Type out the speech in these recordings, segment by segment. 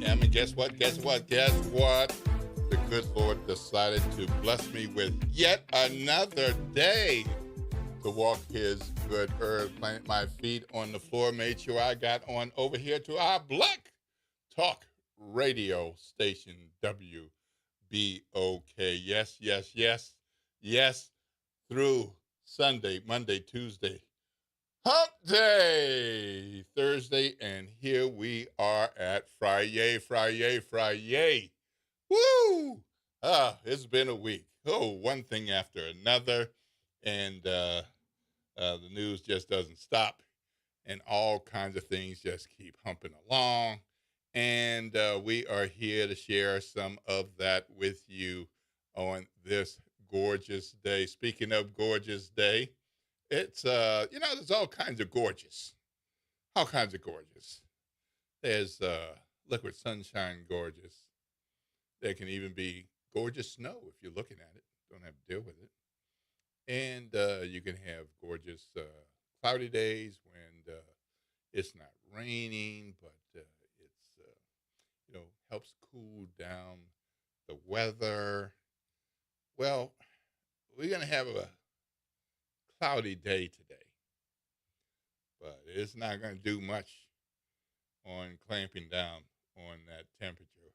am. And guess what? Guess what? Guess what? The good Lord decided to bless me with yet another day to walk his good earth, plant my feet on the floor, made sure I got on over here to our Black Talk radio station, WBOK. Yes, yes, yes, yes, through Sunday, Monday, Tuesday, Hump Day, Thursday, and here we are at Friday, Friday, Friday. Woo! It's been a week. Oh, one thing after another, and the news just doesn't stop, and all kinds of things just keep humping along. And we are here to share some of that with you on this gorgeous day. Speaking of gorgeous day, it's there's all kinds of gorgeous, all kinds of gorgeous. There's liquid sunshine gorgeous. There can even be gorgeous snow if you're looking at it. Don't have to deal with it. And you can have gorgeous cloudy days when it's not raining, but it's helps cool down the weather. Well, we're gonna have a cloudy day today, but it's not gonna do much on clamping down on that temperature.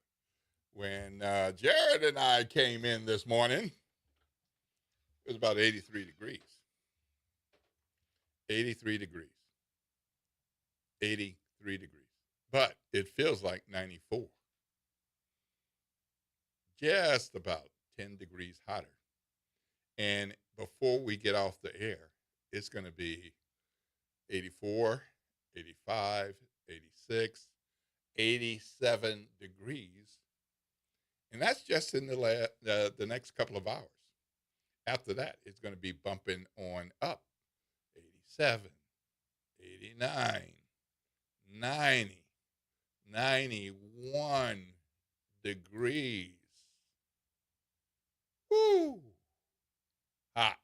When Jared and I came in this morning, it was about 83 degrees. 83 degrees. 83 degrees. But it feels like 94. Just about 10 degrees hotter. And before we get off the air, it's going to be 84, 85, 86, 87 degrees. And that's just in the next couple of hours. After that, it's going to be bumping on up. 87, 89, 90, 91 degrees. Woo! Hot,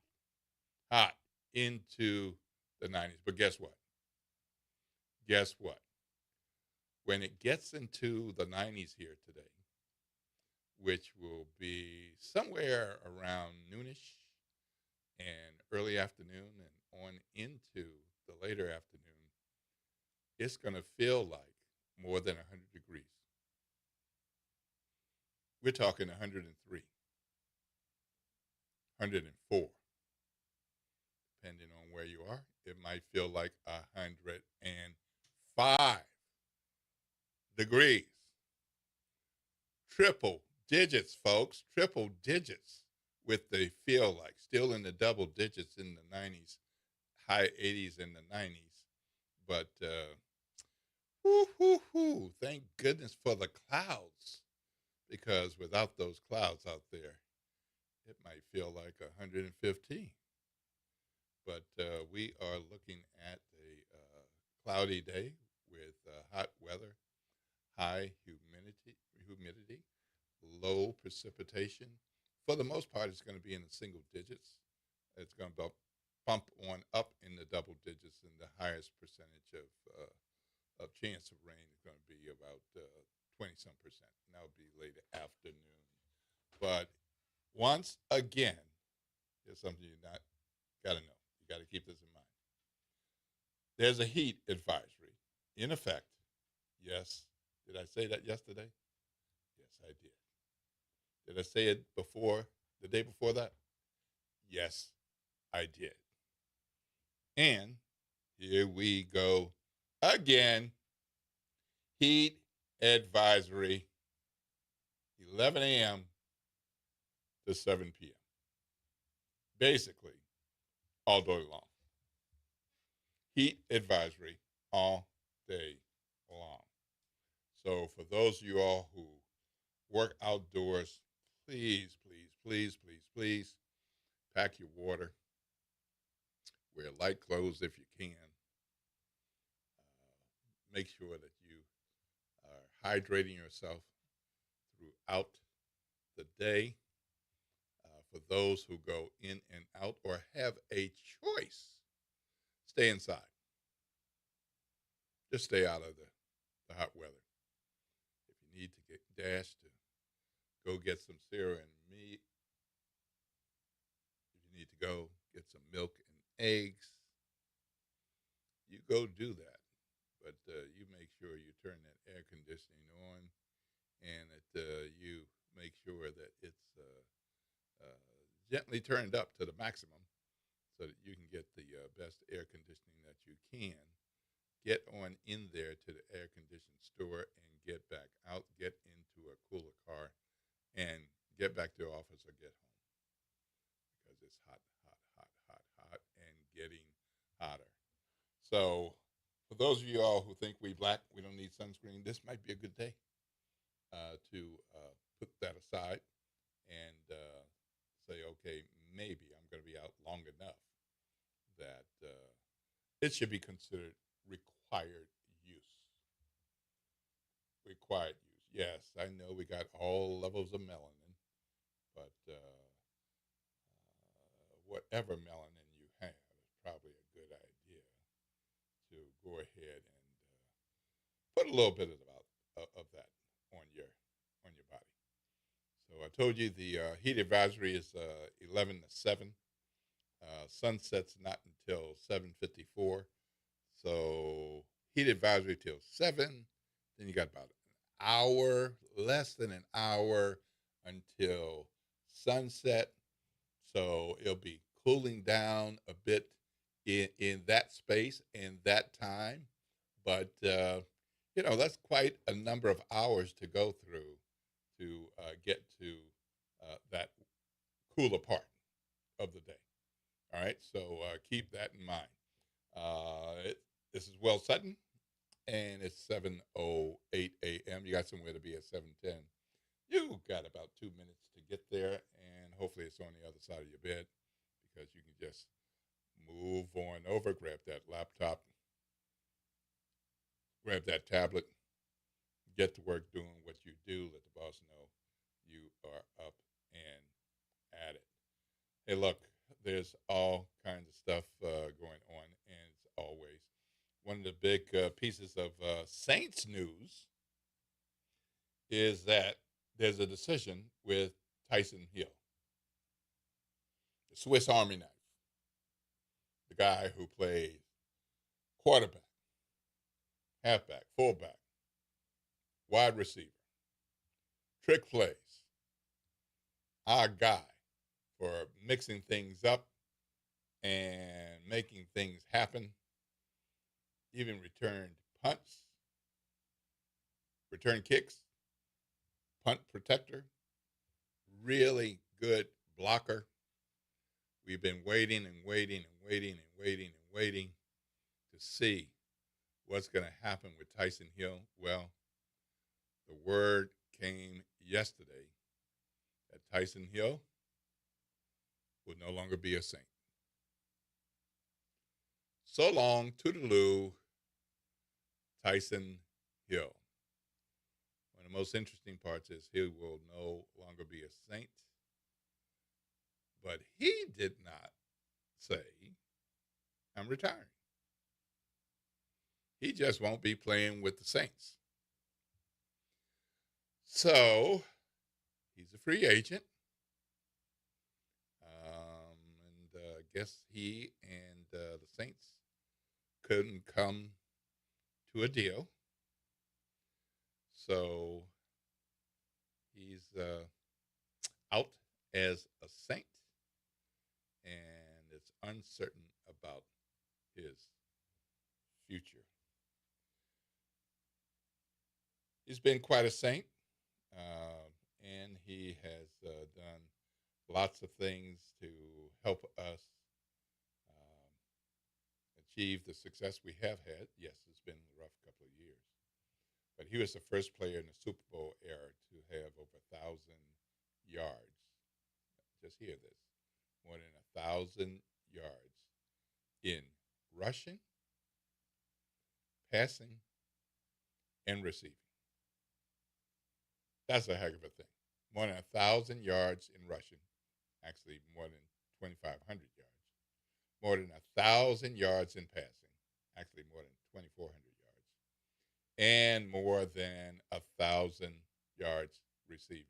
hot into the 90s. But guess what? Guess what? When it gets into the 90s here today, which will be somewhere around noonish and early afternoon and on into the later afternoon, it's going to feel like more than 100 degrees. We're talking 103, 104. Depending on where you are, it might feel like 105 degrees. Triple digits, folks, triple digits with the feel like. Still in the double digits in the 90s, high 80s in the 90s. But thank goodness for the clouds, because without those clouds out there, it might feel like 115. But we are looking at a cloudy day with hot weather, high humidity, low precipitation. For the most part, it's going to be in the single digits. It's going to bump on up in the double digits, and the highest percentage of chance of rain is going to be about 20-some percent. And that would be late afternoon. But once again, there's something you not got to know. You got to keep this in mind. There's a heat advisory in effect. Yes. Did I say that yesterday? Yes, I did. Did I say it the day before that? Yes, I did. And here we go again. Heat advisory, 11 a.m. to 7 p.m. Basically, all day long. Heat advisory all day long. So for those of you all who work outdoors, please, please, please, please, please pack your water. Wear light clothes if you can. Make sure that you are hydrating yourself throughout the day. For those who go in and out or have a choice, stay inside. Just stay out of the hot weather. If you need to get dash to go get some cereal and meat, if you need to go get some milk and eggs, you go do that. But you make sure you turn that air conditioning on, and that you make sure that it's gently turned up to the maximum so that you can get the best air conditioning that you can. Get on in there to the air conditioned store and get back out, get into a cooler car, and get back to the office or get home because it's hot, hot, hot, hot, hot, and getting hotter. So, for those of you all who think we black, we don't need sunscreen, this might be a good day to put that aside and say, okay, maybe I'm going to be out long enough that it should be considered required use. Required use. Yes, I know we got all levels of melanin, but whatever melanin you have is probably a good idea to go ahead and put a little bit of that on your body. So I told you the heat advisory is 11 to 7. Sunset's not until 7:54. So heat advisory till 7. Then you got about an hour, less than an hour until sunset. So it'll be cooling down a bit in that space and that time. But, that's quite a number of hours to go through to get to that cooler part of the day. All right. So keep that in mind. This is Will Sutton, and it's 7:08 a.m. You got somewhere to be at 7:10. You got about 2 minutes to get there, and hopefully it's on the other side of your bed because you can just move on over, grab that laptop, grab that tablet, get to work doing what you do. Let the boss know you are up and at it. Hey, look, there's all kinds of stuff going on, and as always, one of the big pieces of Saints news is that there's a decision with Tyson Hill, the Swiss Army knife, the guy who plays quarterback, halfback, fullback, wide receiver, trick plays, our guy for mixing things up and making things happen, even returned punts, return kicks, punt protector, really good blocker. We've been waiting and waiting and waiting and waiting and waiting to see what's going to happen with Tyson Hill. Well, the word came yesterday that Tyson Hill will no longer be a Saint. So long, toodaloo, Tyson Hill. One of the most interesting parts is he will no longer be a Saint. But he did not say, I'm retiring. He just won't be playing with the Saints. So he's a free agent. And I guess he and the Saints couldn't come to a deal. So he's out as a Saint, and it's uncertain about his future. He's been quite a Saint, and he has done lots of things to help us achieve the success we have had. Yes, it's been a rough couple of years. But he was the first player in the Super Bowl era to have over 1,000 yards. Just hear this. More than 1,000 yards in rushing, passing, and receiving. That's a heck of a thing. More than 1,000 yards in rushing. Actually, more than 2,500 yards. More than 1,000 yards in passing. Actually, more than 2,400 yards. And more than 1,000 yards receiving,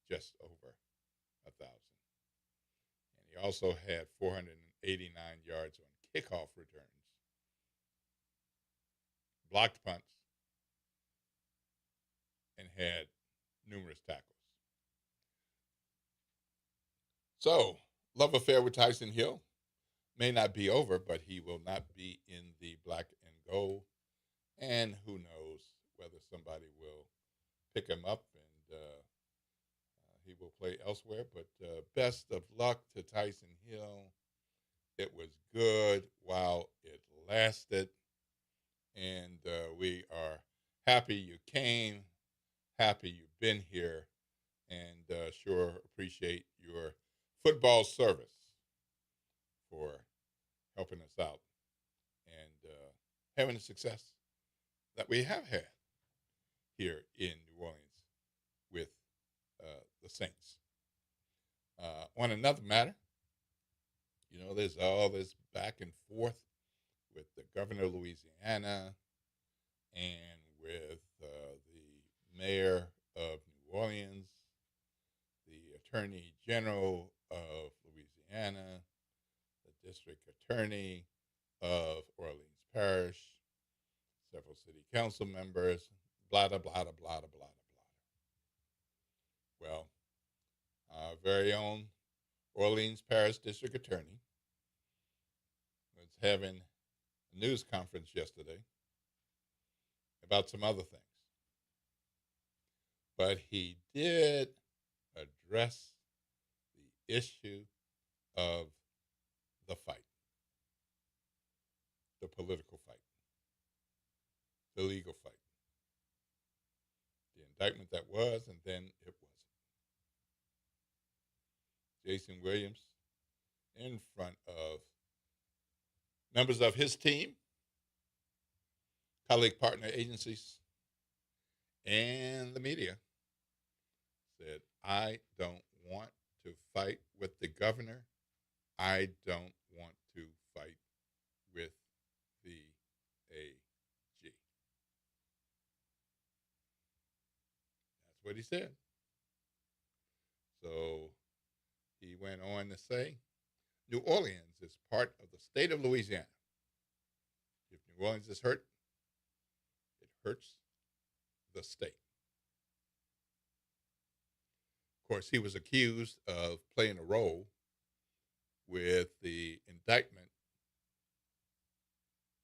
just over 1,000. And he also had 489 yards on kickoff returns, blocked punts, and had numerous tackles. So, love affair with Tyson Hill may not be over, but he will not be in the black and gold. And who knows whether somebody will pick him up and he will play elsewhere. But best of luck to Tyson Hill. It was good while it lasted. And we are happy you came, happy you've been here, and sure appreciate your football service for helping us out and having the success that we have had here in New Orleans with the Saints. On another matter, there's all this back and forth with the governor of Louisiana and with the mayor of New Orleans, the attorney general of Louisiana, the district attorney of Orleans Parish, several city council members, blah, blah, blah, blah, blah, blah, blah. Well, our very own Orleans Parish district attorney was having a news conference yesterday about some other things. But he did address the issue of the fight, the political fight, the legal fight, the indictment that was, and then it wasn't. Jason Williams in front of members of his team, colleague partner agencies, and the media said, I don't want to fight with the governor. I don't want to fight with the AG. That's what he said. So he went on to say, New Orleans is part of the state of Louisiana. If New Orleans is hurt, it hurts the state. Of course, he was accused of playing a role with the indictment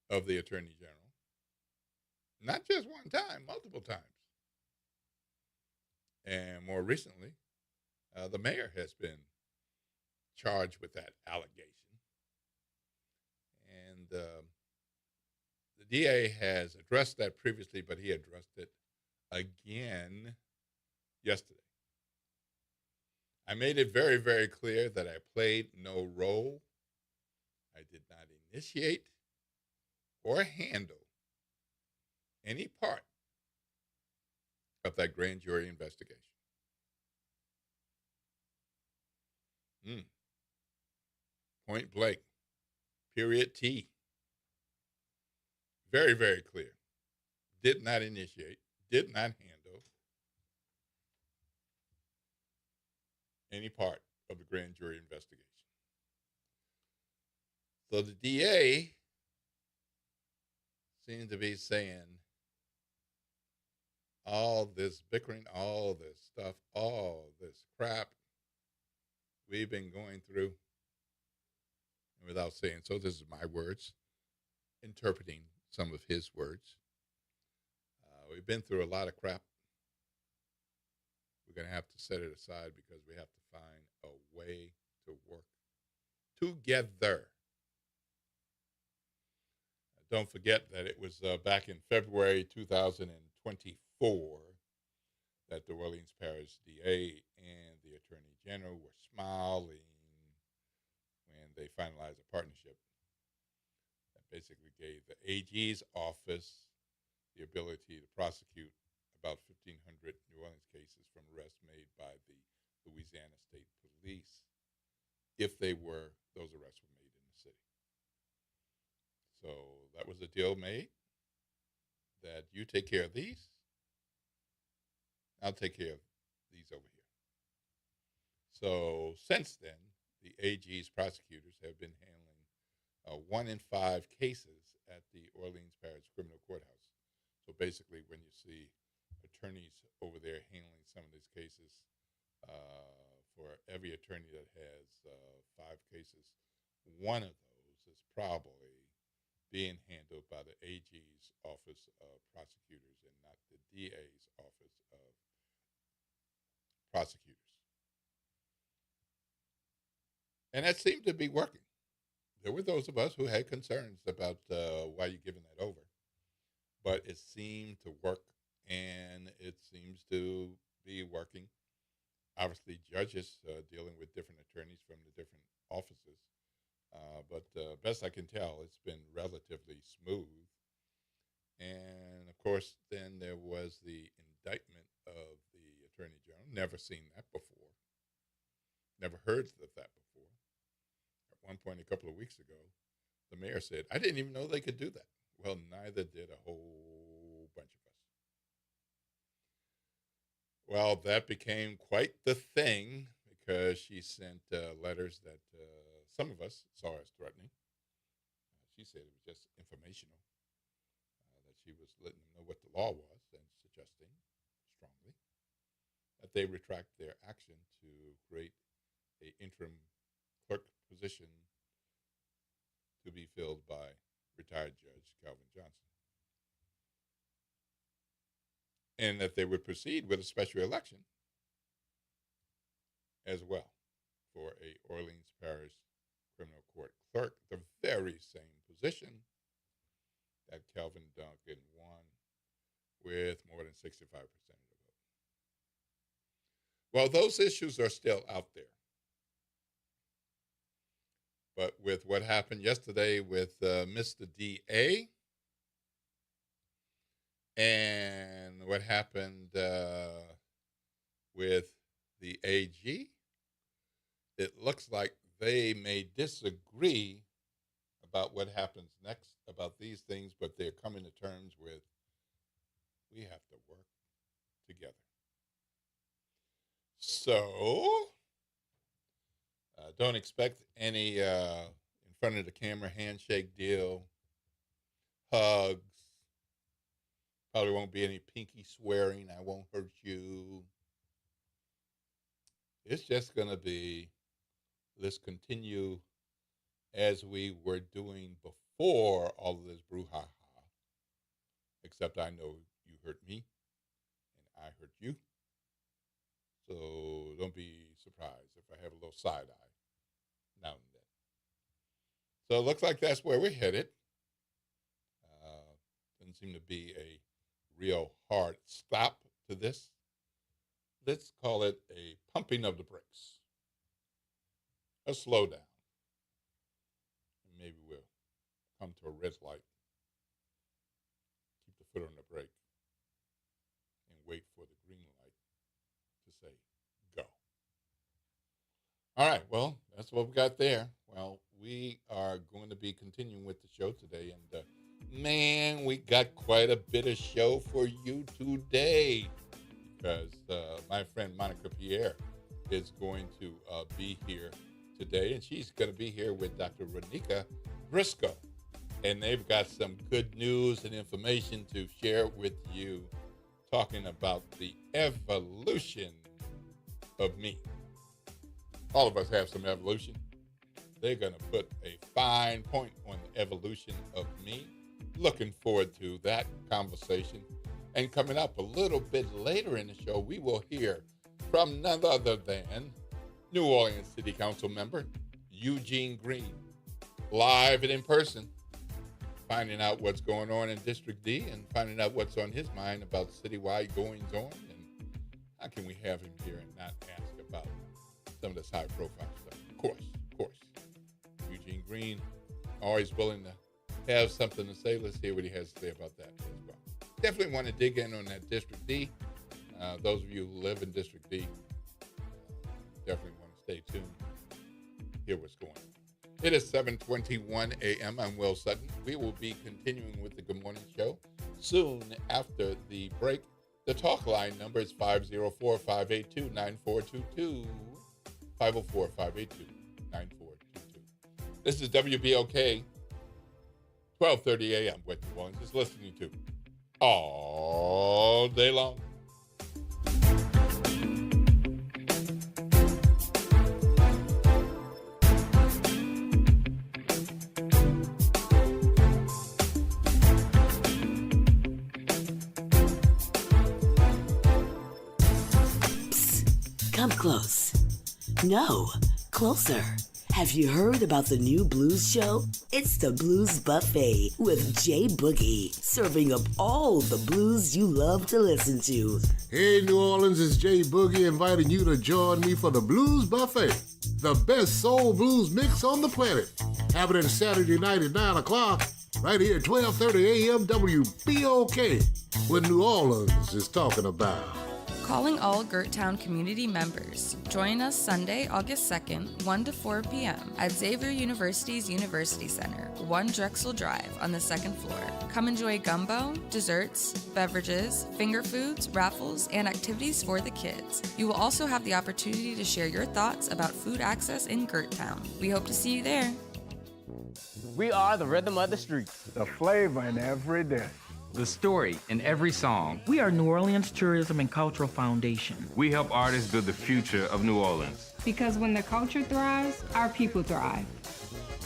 of the Attorney General. Not just one time, multiple times. And more recently, the mayor has been charged with that allegation. And the DA has addressed that previously, but he addressed it again yesterday. I made it very, very clear that I played no role. I did not initiate or handle any part of that grand jury investigation. Point blank. Period T. Very, very clear. Did not initiate, did not handle any part of the grand jury investigation. So the DA seems to be saying all this bickering, all this stuff, all this crap we've been going through. And without saying so, this is my words, interpreting some of his words. We've been through a lot of crap. We're going to have to set it aside because we have to find a way to work together. Don't forget that it was back in February 2024 that the Orleans Parish DA and the Attorney General were smiling when they finalized a partnership that basically gave the AG's office the ability to prosecute about 1,500 New Orleans cases from arrests made by the Louisiana State Police if those arrests were made in the city. So that was a deal made that you take care of these I'll take care of these over here. So since then, the AG's prosecutors have been handling 1 in 5 cases at the Orleans Parish Criminal Courthouse. So basically, when you see attorneys over there handling some of these cases, for every attorney that has 5 cases, one of those is probably being handled by the AG's Office of Prosecutors and not the DA's Office of Prosecutors. And that seemed to be working. There were those of us who had concerns about why you're giving that over, but it seemed to work, and it seems to be working. Obviously, judges dealing with different attorneys from the different offices, but best I can tell, it's been relatively smooth. And of course, then there was the indictment of the Attorney General. Never seen that before. Never heard of that before. At one point, a couple of weeks ago, the mayor said, I didn't even know they could do that. Well, neither did a whole bunch of us. Well, that became quite the thing because she sent letters that some of us saw as threatening. She said it was just informational, that she was letting them know what the law was and suggesting strongly that they retract their action to create a interim clerk position to be filled by retired Judge Calvin Johnson, and that they would proceed with a special election as well for a Orleans Parish Criminal Court clerk, the very same position that Calvin Duncan won with more than 65% of the vote. Well, those issues are still out there. But with what happened yesterday with Mr. DA and what happened with the AG, it looks like they may disagree about what happens next about these things, but they're coming to terms with we have to work together. So don't expect any in front of the camera handshake deal, hugs. Probably won't be any pinky swearing. I won't hurt you. It's just going to be, let's continue as we were doing before all of this brouhaha. Except I know you hurt me and I hurt you. So don't be surprised if I have a little side eye now and then. So it looks like that's where we're headed. Doesn't seem to be a real hard stop to this. Let's call it a pumping of the brakes, a slowdown. And maybe we'll come to a red light, keep the foot on the brake, and wait for the green light to say go. All right, well, that's what we got there. Well, we are going to be continuing with the show today, and man, we got quite a bit of show for you today because my friend Monica Pierre is going to be here today, and she's going to be here with Dr. Ronika Briscoe, and they've got some good news and information to share with you, talking about the evolution of me. All of us have some evolution. They're going to put a fine point on the evolution of me. Looking forward to that conversation. And coming up a little bit later in the show, we will hear from none other than New Orleans City Council member Eugene Green, live and in person, finding out what's going on in District D and finding out what's on his mind about citywide goings on. And how can we have him here and not ask about some of this high profile stuff? Of course. Eugene Green, always willing to have something to say. Let's hear what he has to say about that as well. Definitely want to dig in on that District D. Those of you who live in District D, definitely want to stay tuned, hear what's going on. It is 7:21 a.m. I'm Will Sutton. We will be continuing with the Good Morning Show soon after the break. The talk line number is 504-582-9422. 504-582-9422. This is WBOK, 12:30 a.m. What New Orleans is listening to all day long. Come close. No, closer. Have you heard about the new blues show? It's the Blues Buffet with Jay Boogie, serving up all the blues you love to listen to. Hey, New Orleans, it's Jay Boogie inviting you to join me for the Blues Buffet, the best soul blues mix on the planet. Happening Saturday night at 9 o'clock, right here at 12:30 a.m. WBOK, what New Orleans is talking about. Calling all Gerttown community members. Join us Sunday, August 2nd, 1 to 4 p.m. at Xavier University's University Center, 1 Drexel Drive on the second floor. Come enjoy gumbo, desserts, beverages, finger foods, raffles, and activities for the kids. You will also have the opportunity to share your thoughts about food access in Gerttown. We hope to see you there. We are the rhythm of the streets. The flavor in every dish. The story in every song. We are New Orleans Tourism and Cultural Foundation. We help artists build the future of New Orleans. Because when the culture thrives, our people thrive.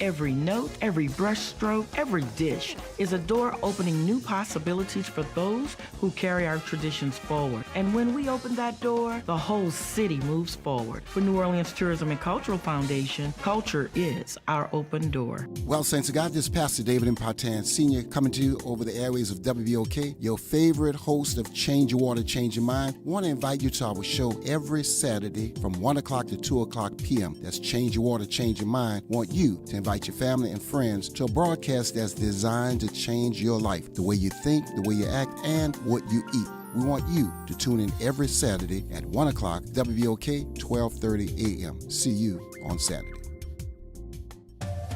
Every note, every brushstroke, every dish is a door opening new possibilities for those who carry our traditions forward. And when we open that door, the whole city moves forward. For New Orleans Tourism and Cultural Foundation, culture is our open door. Well, Saints of God, this is Pastor David Impartan Sr. coming to you over the airways of WBOK, your favorite host of Change Your Water, Change Your Mind. I want to invite you to our show every Saturday from 1 o'clock to 2 o'clock p.m. That's Change Your Water, Change Your Mind. I want you to invite your family and friends to a broadcast that's designed to change your life, the way you think, the way you act, and what you eat. We want you to tune in every Saturday at 1 o'clock, WBOK, 12:30 a.m. See you on Saturday.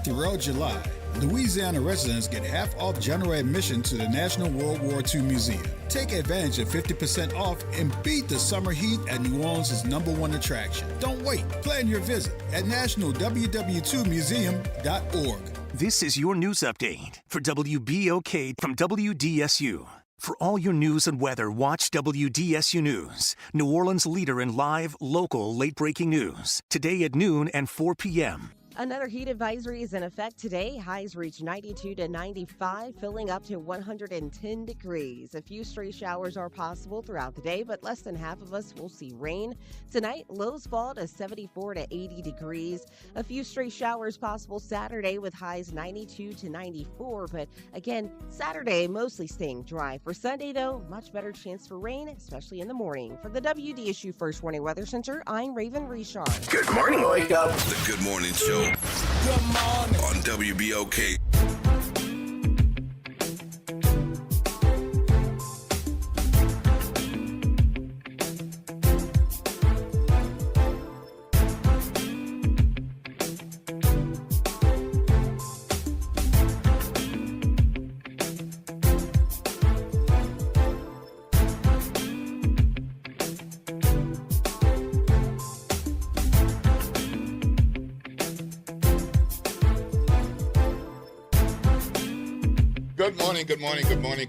Throughout July, Louisiana residents get half off general admission to the National World War II Museum. Take advantage of 50% off and beat the summer heat at New Orleans' #1 attraction. Don't wait. Plan your visit at nationalww2museum.org. This is your news update for WBOK from WDSU. For all your news and weather, watch WDSU News, New Orleans' leader in live, local, late-breaking news. Today at noon and 4 p.m. Another heat advisory is in effect today. Highs reach 92 to 95, filling up to 110 degrees. A few stray showers are possible throughout the day, but less than half of us will see rain. Tonight, lows fall to 74 to 80 degrees. A few stray showers possible Saturday with highs 92 to 94, but again, Saturday mostly staying dry. For Sunday, though, much better chance for rain, especially in the morning. For the WDSU First Warning Weather Center, I'm Raven Richard. Good morning. Wake up. The Good Morning Show. Good morning. On WBOK.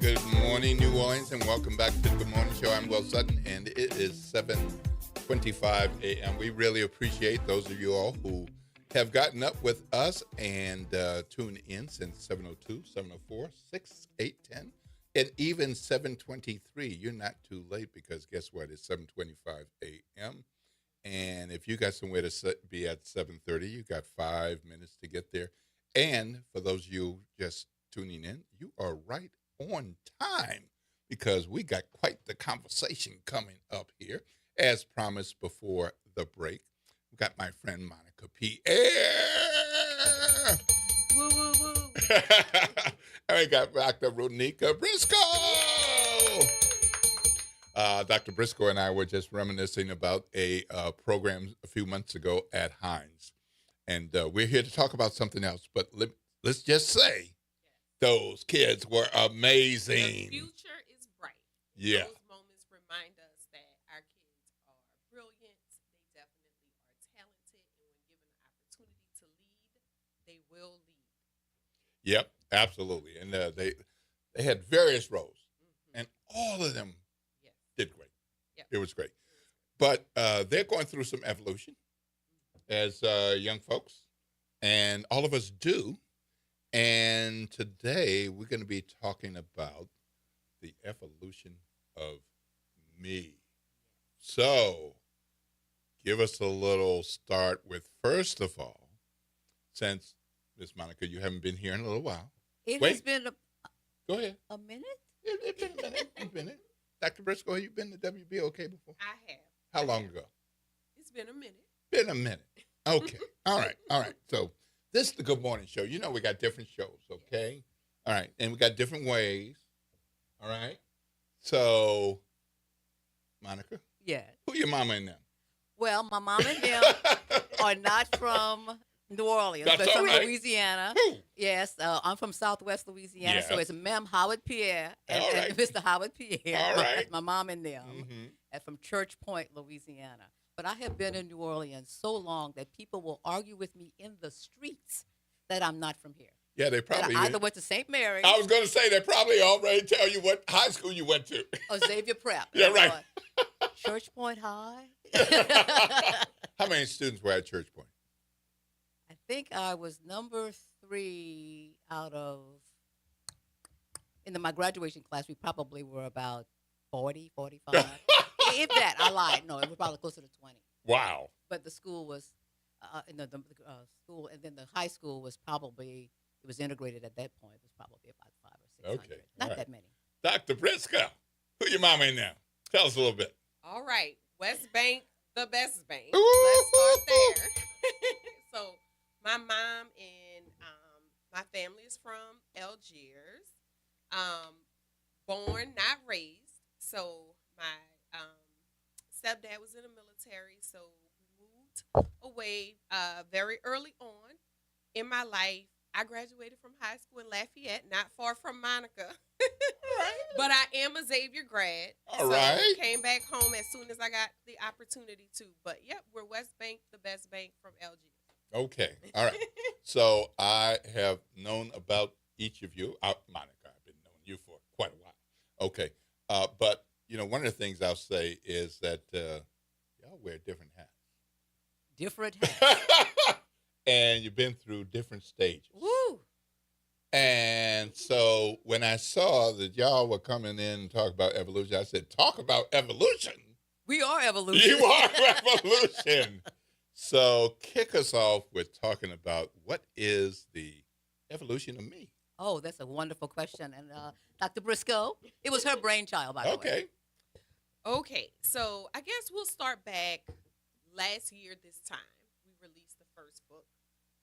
Good morning, New Orleans, and welcome back to the Good Morning Show. I'm Will Sutton, and it is 7:25 a.m. We really appreciate those of you all who have gotten up with us and tuned in since 7:02, 7:04, 6, 8, 10, and even 7:23. You're not too late because guess what? It's 7:25 a.m. And if you got somewhere to be at 7:30, you got 5 minutes to get there. And for those of you just tuning in, you are right on time because we got quite the conversation coming up here. As promised before the break, we got my friend Monica Pierre. Woo, woo, woo. And we got Dr. Ronika Briscoe. Dr. Briscoe and I were just reminiscing about a program a few months ago at Heinz. And we're here to talk about something else, but let's just say, those kids were amazing. The future is bright. Yeah. Those moments will lead. Yep, absolutely. And they had various roles, and all of them did great. Yep. It was great. But they're going through some evolution as young folks, and all of us do. And today we're going to be talking about the evolution of me. So give us a little start with, first of all, since, Miss Monica, you haven't been here in a little while. It has been Go ahead. a minute? It's been a minute. It's been it. Dr. Briscoe, have you been to WBOK before? I have. How long ago? It's been a minute. Been a minute. Okay. All right. So this is the Good Morning Show. You know we got different shows, okay? All right. And we got different ways. All right? So, Monica? Yeah. Who your mama and them? Well, my mom and them are not from New Orleans, That's but all from right. Louisiana. Who? Yes, I'm from Southwest Louisiana, so Yes. it's Ma'am Howard Pierre and, All and right. Mr. Howard Pierre. All right. My mom and them, Mhm. and from Church Point, Louisiana. But I have been in New Orleans so long that people will argue with me in the streets that I'm not from here. Yeah, they That probably I either went to St. Mary's I was going to say they probably already tell you what high school you went to. or Xavier Prep. Yeah, right. Or Church Point High. How many students were at Church Point? I think I was number 3 out of, my graduation class, we probably were about 40, 45. If that, I lied. No, it was probably closer to 20. Wow. But the school was, school, and then the high school was probably, it was integrated at that point. It was probably about 500 or 600. Okay. Not All right. that many. Dr. Briscoe, who your mama in now? Tell us a little bit. All right. West Bank, the best bank. Ooh. Let's start there. So my mom and my family is from Algiers. Born, not raised. So my stepdad was in the military, so we moved away very early on in my life. I graduated from high school in Lafayette, not far from Monica. But I am a Xavier grad. All right. Came back home as soon as I got the opportunity to. But, yep, we're West Bank, the best bank from Algiers. Okay. All right. So I have known about each of you. Monica, I've been knowing you for quite a while. Okay. But, one of the things I'll say is that y'all wear different hats. Different hats. And you've been through different stages. Woo! And so when I saw that y'all were coming in and talk about evolution, I said, talk about evolution. We are evolution. You are evolution. So kick us off with talking about what is the evolution of me? Oh, that's a wonderful question. And Dr. Briscoe, it was her brainchild, by the way. Okay. So I guess we'll start back last year this time. We released the first book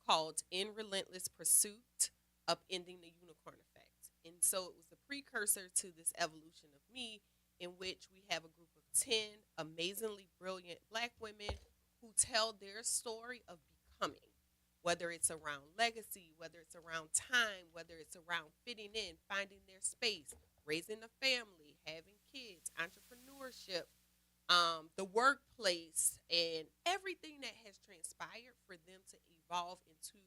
called In Relentless Pursuit: Upending the Unicorn Effect. And so it was the precursor to this evolution of me, in which we have a group of 10 amazingly brilliant Black women who tell their story of becoming, whether it's around legacy, whether it's around time, whether it's around fitting in, finding their space, raising a family, having kids, entrepreneurship, the workplace, and everything that has transpired for them to evolve into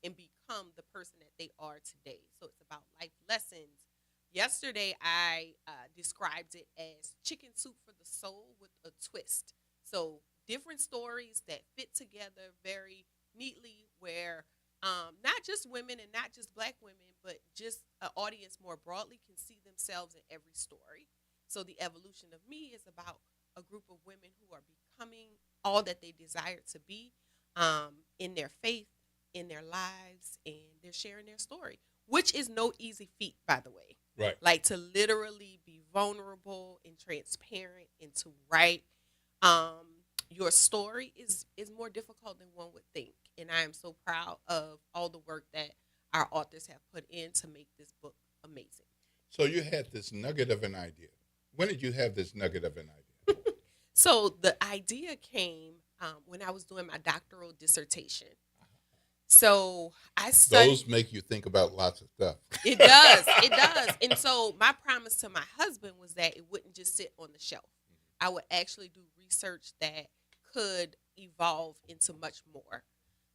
and become the person that they are today. So it's about life lessons. Yesterday, I described it as chicken soup for the soul with a twist. So different stories that fit together very neatly, where not just women and not just Black women, but just an audience more broadly can see themselves in every story. So the evolution of me is about a group of women who are becoming all that they desire to be in their faith, in their lives, and they're sharing their story, which is no easy feat, by the way. Right. Like to literally be vulnerable and transparent and to write your story is more difficult than one would think. And I am so proud of all the work that our authors have put in to make this book amazing. So you had this nugget of an idea. When did you have this nugget of an idea? So the idea came when I was doing my doctoral dissertation. So I studied. Those make you think about lots of stuff. It does. It does. And so my promise to my husband was that it wouldn't just sit on the shelf. I would actually do research that could evolve into much more.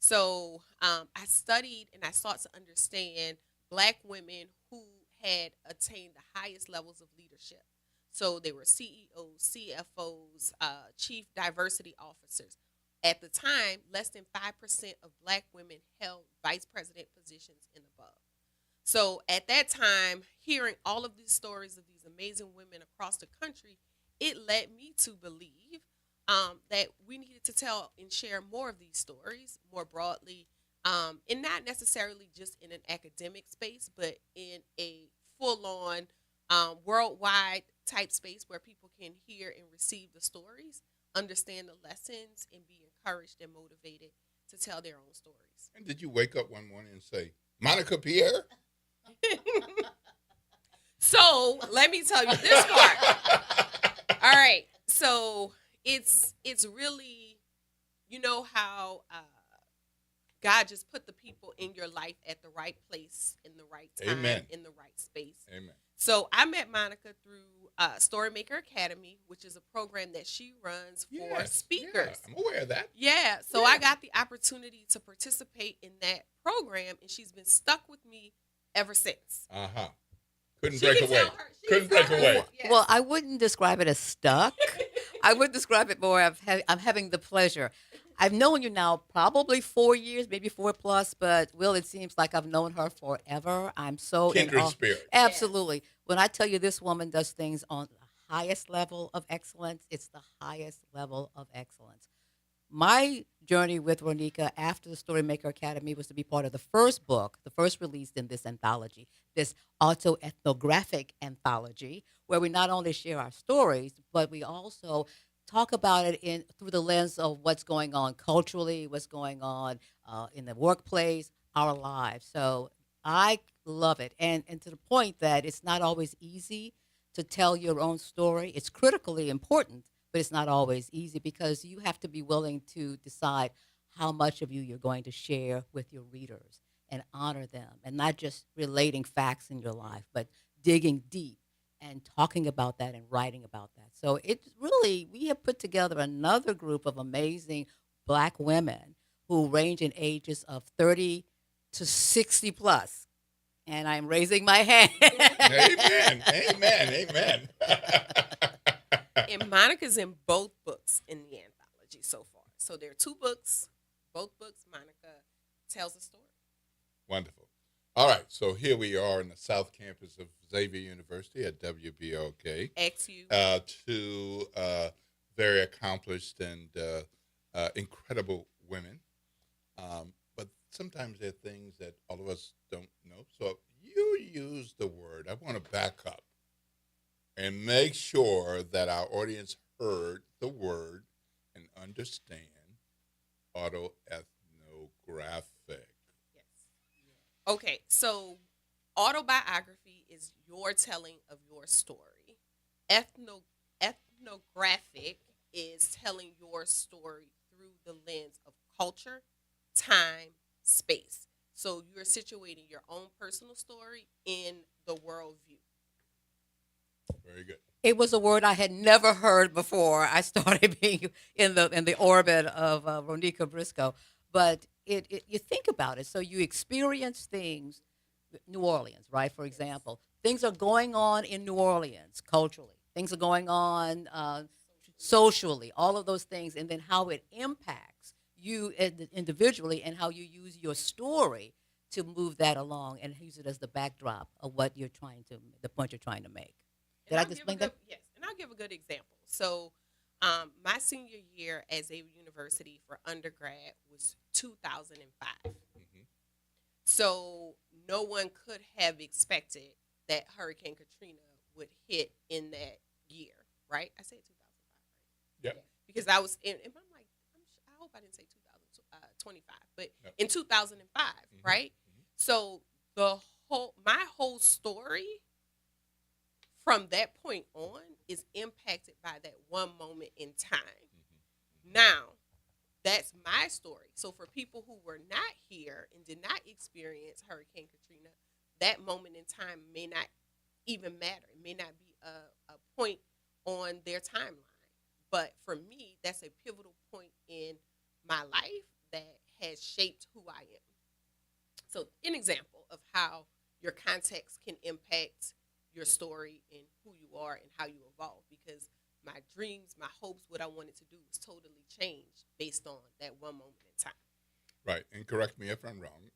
So I studied and I sought to understand Black women who had attained the highest levels of leadership. So they were CEOs, CFOs, chief diversity officers. At the time, less than 5% of Black women held vice president positions and above. So at that time, hearing all of these stories of these amazing women across the country, it led me to believe that we needed to tell and share more of these stories more broadly, and not necessarily just in an academic space, but in a full-on worldwide type space where people can hear and receive the stories, understand the lessons, and be encouraged and motivated to tell their own stories. And did you wake up one morning and say, Monica Pierre? So let me tell you this part. All right. So it's really, you know how God just put the people in your life at the right place, in the right time, Amen. in the right space. Amen. So I met Monica through Storymaker Academy, which is a program that she runs for speakers. Yeah, I'm aware of that. Yeah. So I got the opportunity to participate in that program, and she's been stuck with me ever since. Uh-huh. Couldn't She break can away. tell her- she Couldn't can break tell away. her- Well, I wouldn't describe it as stuck. I would describe it more of I'm having the pleasure. I've known you now probably 4 years, maybe 4+, but Will, it seems like I've known her forever. I'm so in Kindred awe. spirit. Absolutely. When I tell you this woman does things on the highest level of excellence, it's the highest level of excellence. My journey with Ronika after the Storymaker Academy was to be part of the first book, the first released in this anthology, this autoethnographic anthology, where we not only share our stories, but we also talk about it through the lens of what's going on culturally, what's going on in the workplace, our lives. So I love it. And to the point that it's not always easy to tell your own story. It's critically important, but it's not always easy because you have to be willing to decide how much of you you're going to share with your readers and honor them, and not just relating facts in your life, but digging deep and talking about that and writing about that. So it's really, we have put together another group of amazing Black women who range in ages of 30 to 60+. And I'm raising my hand. Amen. Amen. Amen. And Monica's in both books in the anthology so far. So there are 2 books. Both books, Monica tells a story. Wonderful. All right, so here we are in the South Campus of Xavier University at WBOK. XU. 2 very accomplished and incredible women. But sometimes there are things that all of us don't know. So you use the word. I want to back up and make sure that our audience heard the word and understand autoethnographic. Okay, so autobiography is your telling of your story. Ethnographic is telling your story through the lens of culture, time, space. So you're situating your own personal story in the worldview. Very good. It was a word I had never heard before I started being in the orbit of Ronika Briscoe. But you think about it. So you experience things, New Orleans, right? For example, things are going on in New Orleans culturally. Things are going on socially, all of those things, and then how it impacts you individually and how you use your story to move that along and use it as the backdrop of what you're trying to, the point you're trying to make. Did I explain that? Yes, and I'll give a good example. So my senior year at Xavier University for undergrad was 2005. Mm-hmm. So no one could have expected that Hurricane Katrina would hit in that year, right? I said 2005, right? Yep. Yeah. Because I was in, and I'm like, I hope I didn't say 2025, but Yep. in 2005, Mm-hmm. right? So my whole story from that point on is impacted by that one moment in time. Mm-hmm. Now, that's my story. So for people who were not here and did not experience Hurricane Katrina, that moment in time may not even matter. It may not be a point on their timeline. But for me, that's a pivotal point in my life that has shaped who I am. So an example of how your context can impact your story and who you are and how you evolve, because my dreams, my hopes, what I wanted to do was totally changed based on that one moment in time. Right, and correct me if I'm wrong.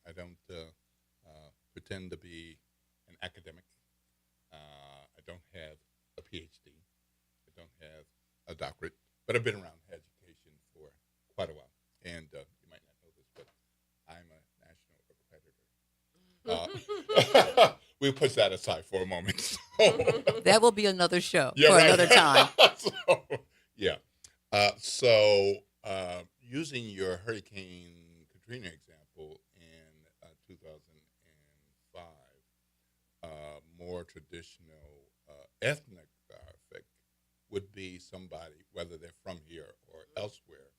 I don't pretend to be an academic. I don't have a PhD. I don't have a doctorate, but I've been around education for quite a while. And you might not know this, but I'm a national accreditor. We'll push that aside for a moment. That will be another show Yeah, for right. another time. So using your Hurricane Katrina example in 2005, more traditional ethnographic would be somebody, whether they're from here or elsewhere,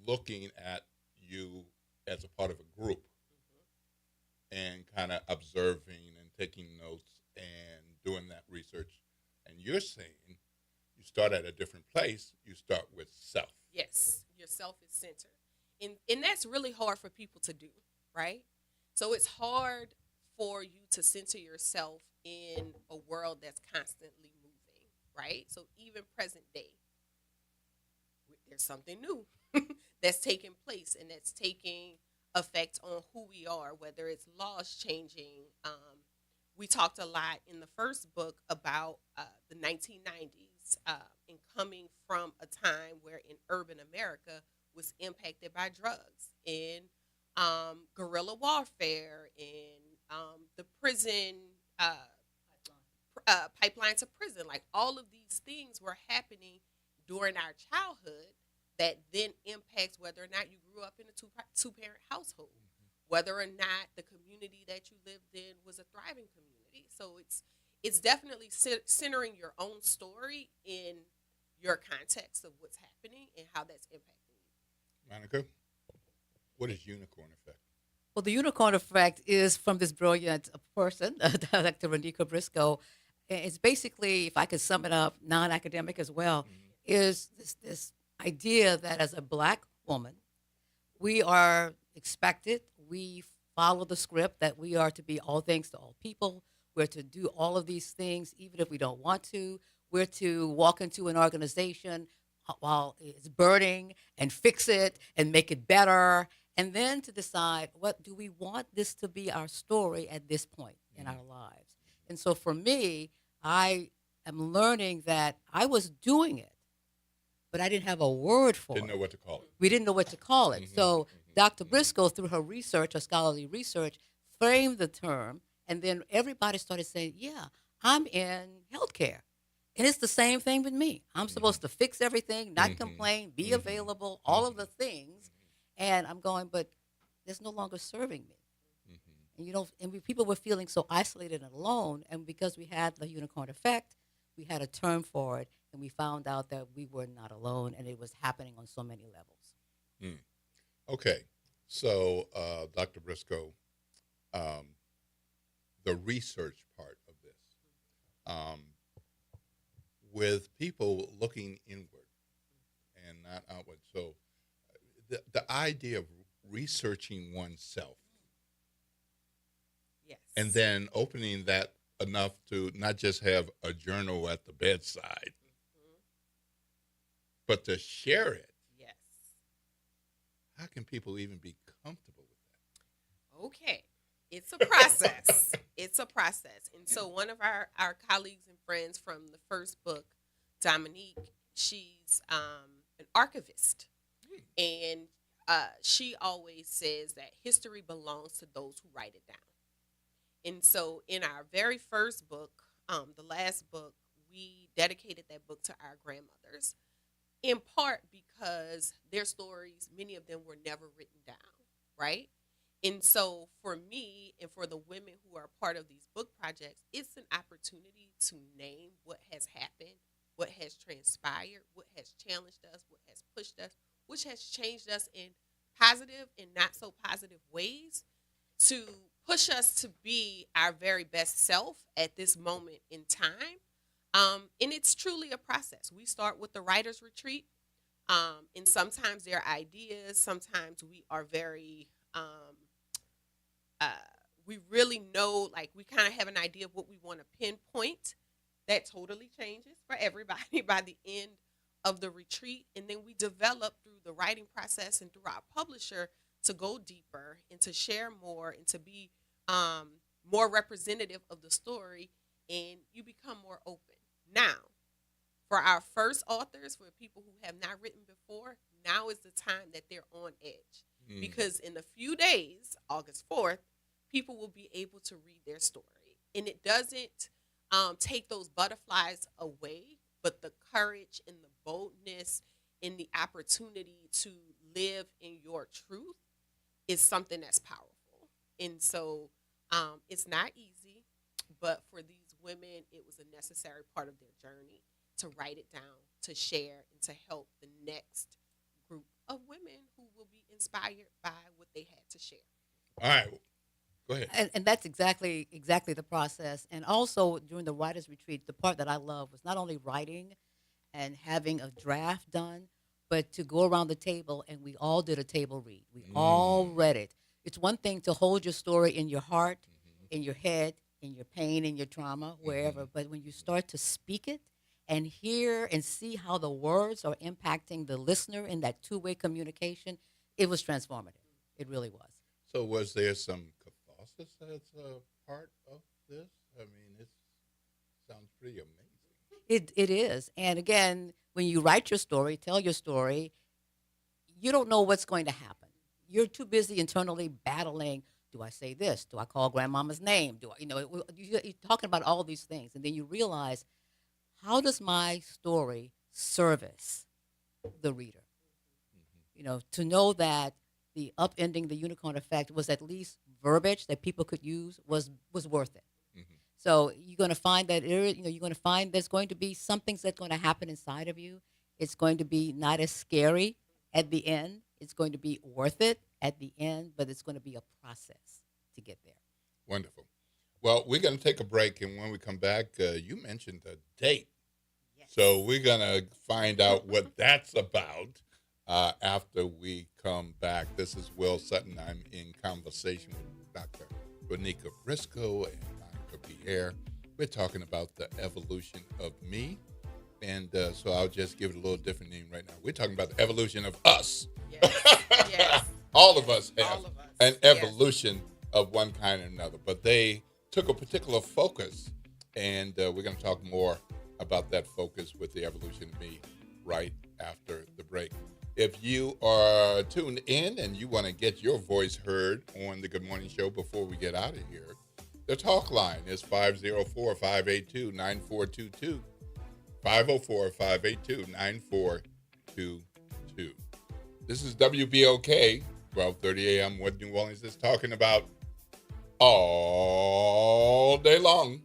looking at you as a part of a group and kind of observing and taking notes and doing that research. And you're saying you start at a different place. You start with self. Yes, your self is centered. And that's really hard for people to do, right? So it's hard for you to center yourself in a world that's constantly moving, right? So even present day, there's something new that's taking place and that's taking effect on who we are, whether it's laws changing. We talked a lot in the first book about the 1990s and coming from a time where in urban America was impacted by drugs and guerrilla warfare and the prison pipeline to prison. Like all of these things were happening during our childhood that then impacts whether or not you grew up in a two-parent household, whether or not the community that you lived in was a thriving community. So it's definitely centering your own story in your context of what's happening and how that's impacting you. Monica, what is unicorn effect? Well, the unicorn effect is from this brilliant person, Dr. Ronika Briscoe. It's basically, if I could sum it up, non-academic as well, is this idea that as a Black woman, we are expected, we follow the script that we are to be all things to all people. We're to do all of these things even if we don't want to. We're to walk into an organization while it's burning and fix it and make it better, and then to decide, what do we want this to be our story at this point in our lives? And so for me, I am learning that I was doing it, but I didn't have a word for it. Didn't know what to call it. We didn't know what to call it. So Dr. Briscoe, through her research, her scholarly research, framed the term, and then everybody started saying, yeah, I'm in healthcare. And it's the same thing with me. I'm supposed to fix everything, not complain, be available, all of the things. And I'm going, but it's no longer serving me. And people were feeling so isolated and alone. And because we had the unicorn effect, we had a term for it. And we found out that we were not alone, and it was happening on so many levels. Okay. So, Dr. Briscoe, the research part of this, with people looking inward and not outward. So the idea of researching oneself. Yes. And then opening that enough to not just have a journal at the bedside, but to share it. Yes. How can people even be comfortable with that? Okay. It's a process. It's a process. And so one of our colleagues and friends from the first book, Dominique, she's an archivist. And she always says that history belongs to those who write it down. And so in our very first book, the last book, we dedicated that book to our grandmothers, in part because their stories, many of them were never written down, right? And so for me and for the women who are part of these book projects, it's an opportunity to name what has happened, what has transpired, what has challenged us, what has pushed us, which has changed us in positive and not so positive ways to push us to be our very best self at this moment in time. And it's truly a process. We start with the writer's retreat. And sometimes they're ideas. Sometimes we are very, we really know, like we kind of have an idea of what we want to pinpoint. That totally changes for everybody by the end of the retreat. And then we develop through the writing process and through our publisher to go deeper and to share more and to be more representative of the story, and you become more open. Now, for our first authors, for people who have not written before, now is the time that they're on edge. Because in a few days, August 4th, people will be able to read their story. And it doesn't take those butterflies away, but the courage and the boldness and the opportunity to live in your truth is something that's powerful. And so it's not easy, but for these women, it was a necessary part of their journey to write it down, to share, and to help the next group of women who will be inspired by what they had to share. All right. Go ahead. And that's exactly the process. And also during the writers' retreat, the part that I love was not only writing and having a draft done, but to go around the table and we all did a table read. We all read it. It's one thing to hold your story in your heart, in your head, in your pain, in your trauma, wherever. But when you start to speak it and hear and see how the words are impacting the listener in that two-way communication, it was transformative. It really was. So was there some catharsis as a part of this? I mean, it sounds pretty amazing. It is. And again, when you write your story, tell your story, you don't know what's going to happen. You're too busy internally battling. Do I say this? Do I call grandmama's name? You're talking about all these things. And then you realize, how does my story service the reader? To know that the upending the unicorn effect was at least verbiage that people could use was worth it. So you're going to find that you're going to find there's going to be some things that's going to happen inside of you. It's going to be not as scary at the end. It's going to be worth it at the end, but it's going to be a process to get there. Wonderful. Well, we're going to take a break, and when we come back, you mentioned a date. Yes. So we're going to find out what that's about after we come back. This is Will Sutton. I'm in conversation with Dr. Ronika Briscoe and Dr. Pierre. We're talking about the evolution of me. And so I'll just give it a little different name right now. We're talking about the evolution of us. Yes. All of us have an evolution of one kind or another. But they took a particular focus, and we're going to talk more about that focus with the evolution of me right after the break. If you are tuned in and you want to get your voice heard on the Good Morning Show before we get out of here, the talk line is 504-582-9422. 504-582-9422. This is WBOK, 12:30 a.m. What New Orleans is talking about all day long.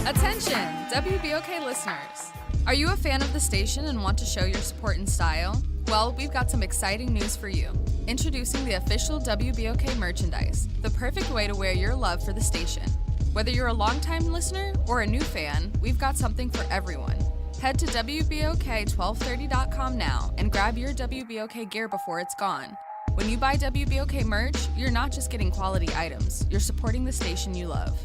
Attention, WBOK listeners. Are you a fan of the station and want to show your support and style? Well, we've got some exciting news for you. Introducing the official WBOK merchandise, the perfect way to wear your love for the station. Whether you're a longtime listener or a new fan, we've got something for everyone. Head to WBOK1230.com now and grab your WBOK gear before it's gone. When you buy WBOK merch, you're not just getting quality items, you're supporting the station you love.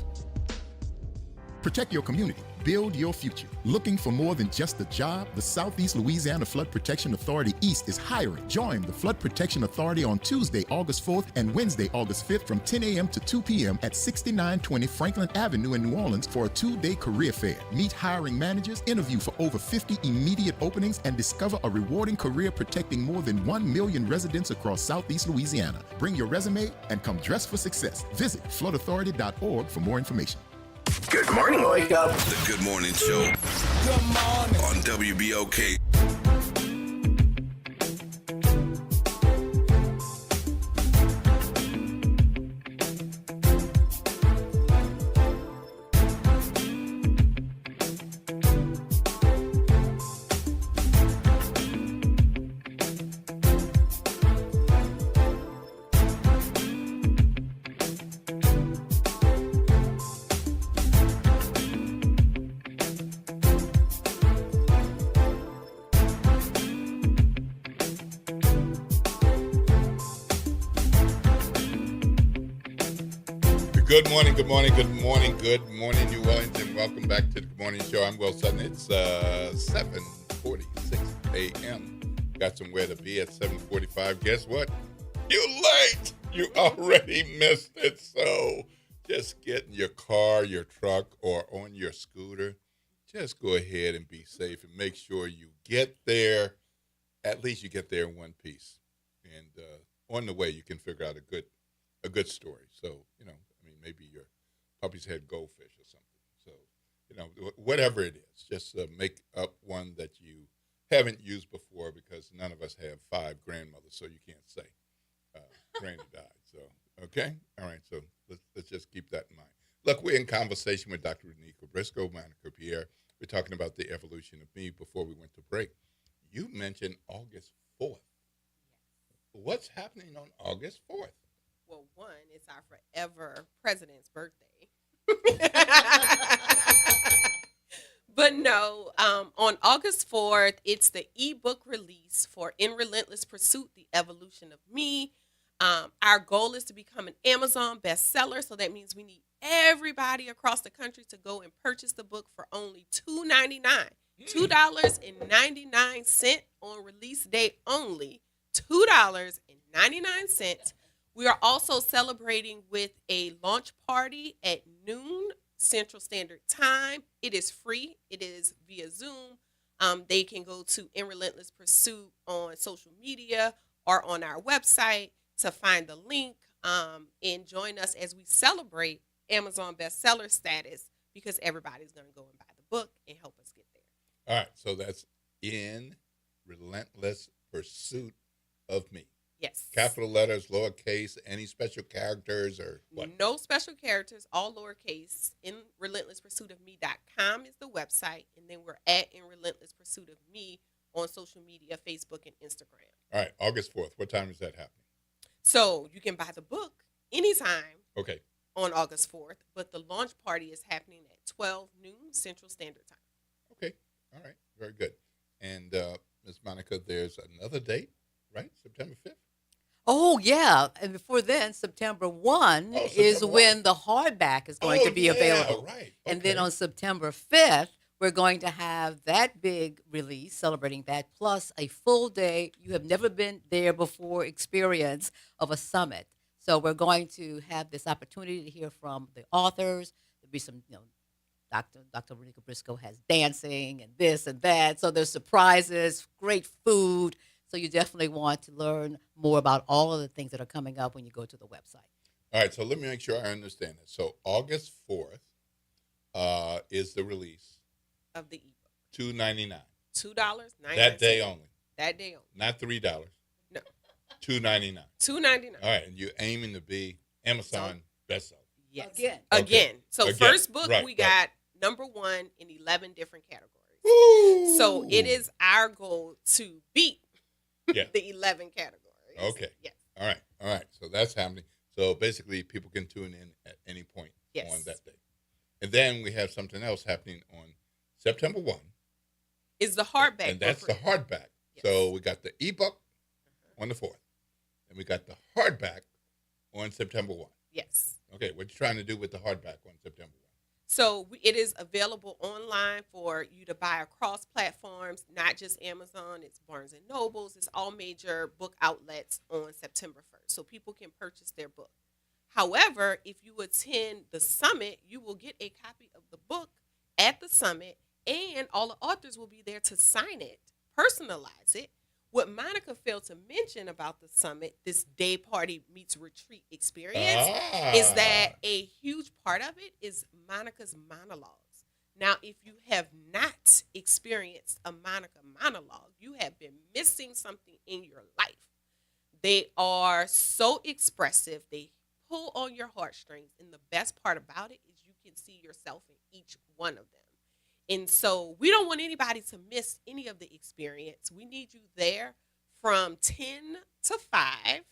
Protect your community. Build your future. Looking for more than just a job? The Southeast Louisiana Flood Protection Authority East is hiring. Join the Flood Protection Authority on Tuesday, August 4th and Wednesday, August 5th from 10 a.m. to 2 p.m. at 6920 Franklin Avenue in New Orleans for a 2-day career fair. Meet hiring managers, interview for over 50 immediate openings, and discover a rewarding career protecting more than 1 million residents across Southeast Louisiana. Bring your resume and come dressed for success. Visit floodauthority.org for more information. Good morning, wake up. The Good Morning Show. Good morning. On WBOK. Good morning, good morning, good morning, good morning, New Orleans, and welcome back to the Good Morning Show. I'm Will Sutton. It's 7:46 a.m. Got somewhere to be at 7:45. Guess what? You're late. You already missed it. So just get in your car, your truck, or on your scooter. Just go ahead and be safe and make sure you get there. At least you get there in one piece. And on the way, you can figure out a good story. So, maybe your puppy's had goldfish or something. So, whatever it is, just make up one that you haven't used before, because none of us have 5 grandmothers, so you can't say granny died. So, okay? All right, so let's just keep that in mind. Look, we're in conversation with Dr. Ronika Briscoe, Monica Pierre. We're talking about the evolution of me before we went to break. You mentioned August 4th. What's happening on August 4th? Well, one, it's our forever president's birthday. But no, on August 4th, it's the ebook release for In Relentless Pursuit, The Evolution of Me. Our goal is to become an Amazon bestseller, so that means we need everybody across the country to go and purchase the book for only $2.99. $2.99 on release day only. $2.99. We are also celebrating with a launch party at noon Central Standard Time. It is free. It is via Zoom. They can go to In Relentless Pursuit on social media or on our website to find the link and join us as we celebrate Amazon bestseller status, because everybody's going to go and buy the book and help us get there. All right, so that's In Relentless Pursuit of Me. Yes. Capital letters, lowercase, any special characters or what? No special characters, all lowercase. InRelentlessPursuitOfMe.com is the website. And then we're at In Relentless Pursuit of Me on social media, Facebook and Instagram. All right, August 4th. What time is that happening? So you can buy the book anytime on August 4th, but the launch party is happening at 12 noon Central Standard Time. Okay. All right. Very good. And Ms. Monica, there's another date, right? September 5th? Oh, yeah. And before then, September 1 is when the hardback is going to be available. Right. Okay. And then on September 5th, we're going to have that big release, celebrating that, plus a full day, you have never been there before experience of a summit. So we're going to have this opportunity to hear from the authors. There'll be some, Dr. Ronika Briscoe has dancing and this and that. So there's surprises, great food. So you definitely want to learn more about all of the things that are coming up when you go to the website. All right, so let me make sure I understand this. So August 4th is the release of the ebook. $2.99. $2.99. That day only. That day only. Not $3. No. $2.99. $2.99. All right, and you're aiming to be Amazon bestseller. Yes. Okay. So Again. first book, Right, we got number 1 in 11 different categories. Woo! So it is our goal to beat Yeah. the 11 categories. Okay. Yes. All right. So that's happening. So basically, people can tune in at any point on that day. And then we have something else happening on September 1. Is the hardback. And that's the hardback. Yes. So we got the ebook on the 4th. And we got the hardback on September 1. Yes. Okay, what you trying to do with the hardback on September 1? So it is available online for you to buy across platforms, not just Amazon. It's Barnes & Nobles. It's all major book outlets on September 1st. So people can purchase their book. However, if you attend the summit, you will get a copy of the book at the summit, and all the authors will be there to sign it, personalize it. What Monica failed to mention about the summit, this day party meets retreat experience, is that a huge part of it is Monica's monologues. Now, if you have not experienced a Monica monologue, you have been missing something in your life. They are so expressive. They pull on your heartstrings. And the best part about it is you can see yourself in each one of them. And so we don't want anybody to miss any of the experience. We need you there from 10 to 5.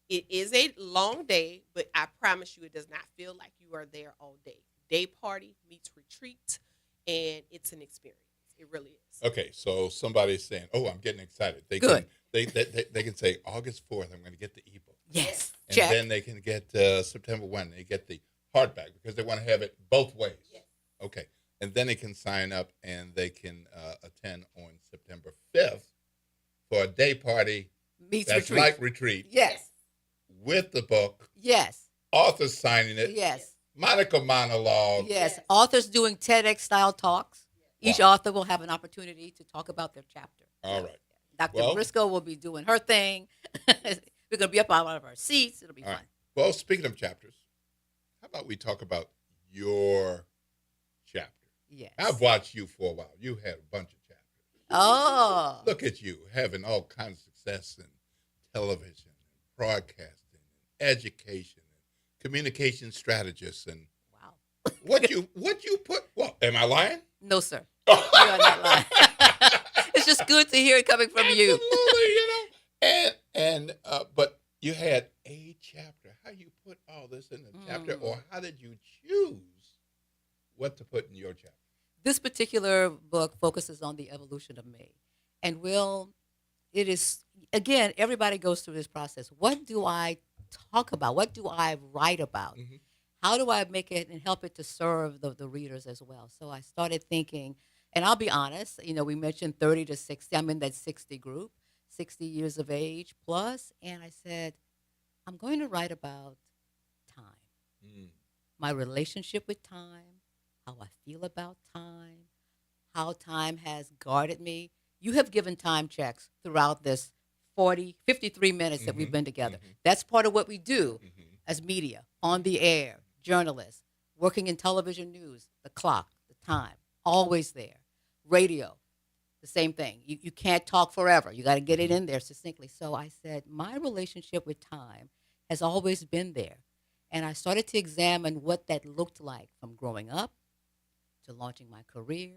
It is a long day, but I promise you it does not feel like you are there all day. Day party meets retreat, and it's an experience. It really is. Okay, so somebody's saying, "Oh, I'm getting excited." They Good. They can say August 4th. I'm going to get the ebook. Yes. And Check. then they can get September 1. They get the hardback because they want to have it both ways. Yes. Okay. And then they can sign up and they can attend on September 5th for a day party that's retreat. like retreat. Yes. With the book. Yes. Authors signing it. Yes. Monica monologue. Yes. Authors doing TEDx style talks. Each author will have an opportunity to talk about their chapter. All right. Dr. Briscoe will be doing her thing. We're going to be up on one of our seats. It'll be fun. Right. Well, speaking of chapters, how about we talk about your chapter? Yes. I've watched you for a while. You had a bunch of chapters. Oh. Look at you having all kinds of success in television, and broadcasting, and education, and communication strategist, and wow. what you put? Well, am I lying? No, sir. You are not lying. It's just good to hear it coming from you. Absolutely, but you had a chapter. How you put all this in a chapter, or how did you choose what to put in your chapter? This particular book focuses on the evolution of me. And it is, again, everybody goes through this process. What do I talk about? What do I write about? Mm-hmm. How do I make it and help it to serve the readers as well? So I started thinking, and I'll be honest, we mentioned 30 to 60. I'm in that 60 group, 60 years of age plus. And I said, I'm going to write about time, my relationship with time, how I feel about time, how time has guarded me. You have given time checks throughout this 53 minutes that we've been together. Mm-hmm. That's part of what we do as media, on the air, journalists, working in television news, the clock, the time, always there. Radio, the same thing. You can't talk forever. You got to get it in there succinctly. So I said, my relationship with time has always been there. And I started to examine what that looked like from growing up to launching my career,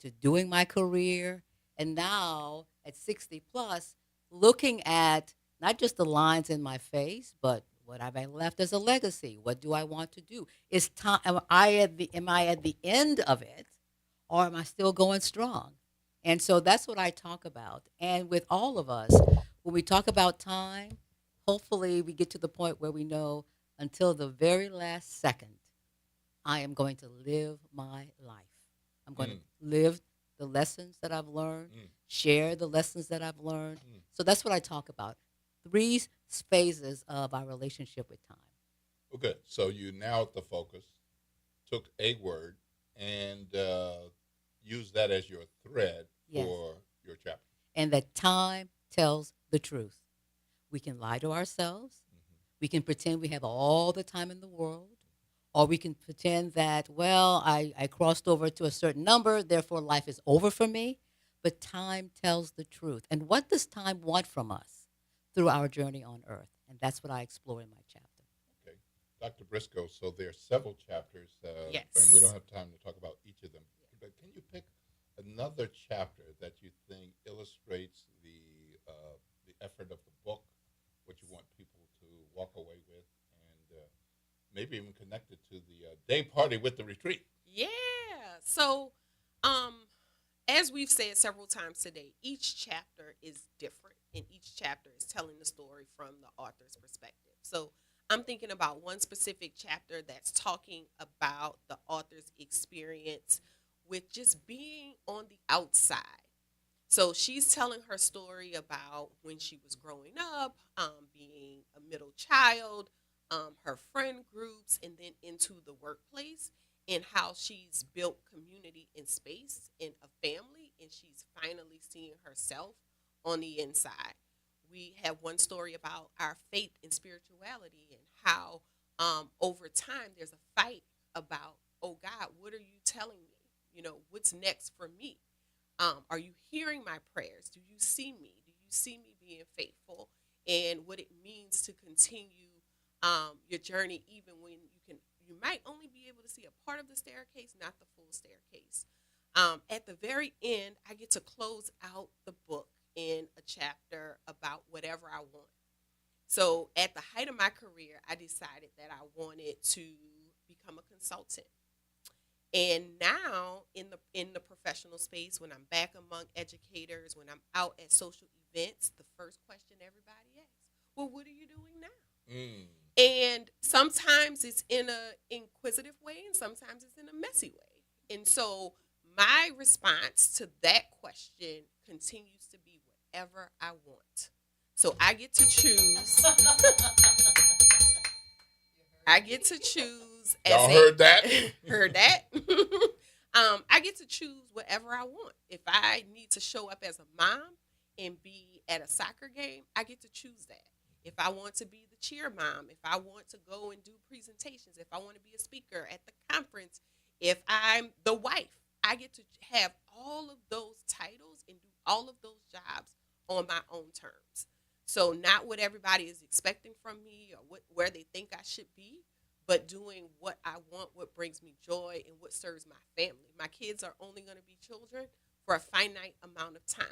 to doing my career, and now at 60 plus, looking at not just the lines in my face, but what have I left as a legacy? What do I want to do? Is time? Am I at the end of it, or am I still going strong? And so that's what I talk about. And with all of us, when we talk about time, hopefully we get to the point where we know until the very last second, I am going to live my life. I'm going to live the lessons that I've learned, share the lessons that I've learned. So that's what I talk about. 3 phases of our relationship with time. Well, good. So you narrowed the focus, took a word, and used that as your thread for your chapter. And that time tells the truth. We can lie to ourselves. We can pretend we have all the time in the world. Or we can pretend that, well, I crossed over to a certain number, therefore life is over for me. But time tells the truth. And what does time want from us through our journey on earth? And that's what I explore in my chapter. Okay. Dr. Briscoe, so there are several chapters. Yes. And we don't have time to talk about each of them. But can you pick another chapter that you think illustrates the effort of the book, what you want people to walk away with, and maybe even connect it to the day party with the retreat? Yeah. So, as we've said several times today, each chapter is different, and each chapter is telling the story from the author's perspective. So I'm thinking about one specific chapter that's talking about the author's experience with just being on the outside. So she's telling her story about when she was growing up, being a middle child, her friend groups, and then into the workplace, and how she's built community and space in a family, and she's finally seeing herself on the inside. We have one story about our faith and spirituality and how over time there's a fight about, oh God, what are you telling me? What's next for me? Are you hearing my prayers? Do you see me? Do you see me being faithful? And what it means to continue your journey even when you might only be able to see a part of the staircase, not the full staircase. At the very end, I get to close out the book in a chapter about whatever I want. So at the height of my career, I decided that I wanted to become a consultant. And now in the professional space, when I'm back among educators, when I'm out at social events, the first question everybody asks, well, what are you doing now? And sometimes it's in a inquisitive way, and sometimes it's in a messy way. And so my response to that question continues to be whatever I want. So I get to choose. I get to choose. Y'all heard that? Heard that. I get to choose whatever I want. If I need to show up as a mom and be at a soccer game, I get to choose that. If I want to be the cheer mom, if I want to go and do presentations, if I want to be a speaker at the conference, if I'm the wife, I get to have all of those titles and do all of those jobs on my own terms. So not what everybody is expecting from me or where they think I should be, but doing what I want, what brings me joy, and what serves my family. My kids are only going to be children for a finite amount of time,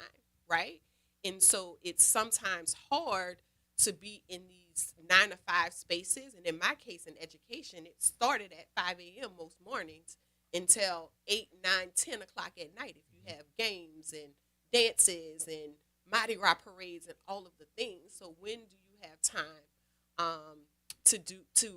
right? And so it's sometimes hard to be in these 9 to 5 spaces. And in my case, in education, it started at 5 a.m. most mornings until 8, 9, 10 o'clock at night if you have games and dances and Mardi Gras parades and all of the things. So when do you have time to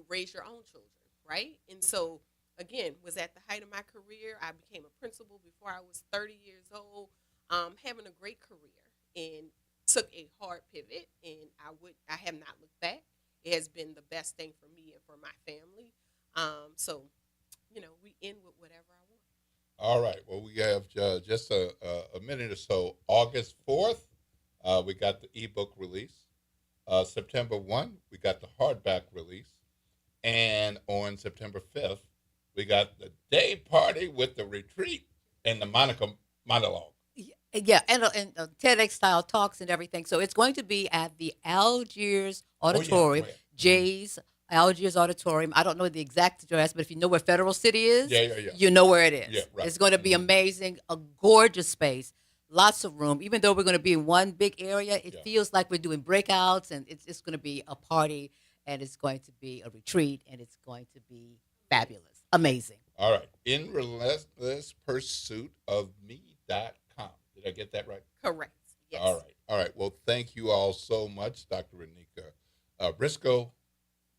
raise your own children, right? And so, again, was at the height of my career. I became a principal before I was 30 years old, having a great career, and took a hard pivot, and I have not looked back. It has been the best thing for me and for my family. So, we end with whatever I want. All right. Well, we have just a minute or so. August 4th, we got the ebook release. September 1, we got the hardback release. And on September 5th, we got the day party with the retreat and the Monica monologue. Yeah, and TEDx-style talks and everything. So it's going to be at the Algiers Auditorium, Jay's Algiers Auditorium. I don't know the exact address, but if you know where Federal City is, you know where it is. Yeah, right. It's going to be amazing, a gorgeous space, lots of room. Even though we're going to be in one big area, it feels like we're doing breakouts, and it's going to be a party, and it's going to be a retreat, and it's going to be fabulous, amazing. All right. In Relentless Pursuit of Me.com. Did I get that right? Correct. Yes. All right. All right. Well, thank you all so much, Dr. Renika Briscoe,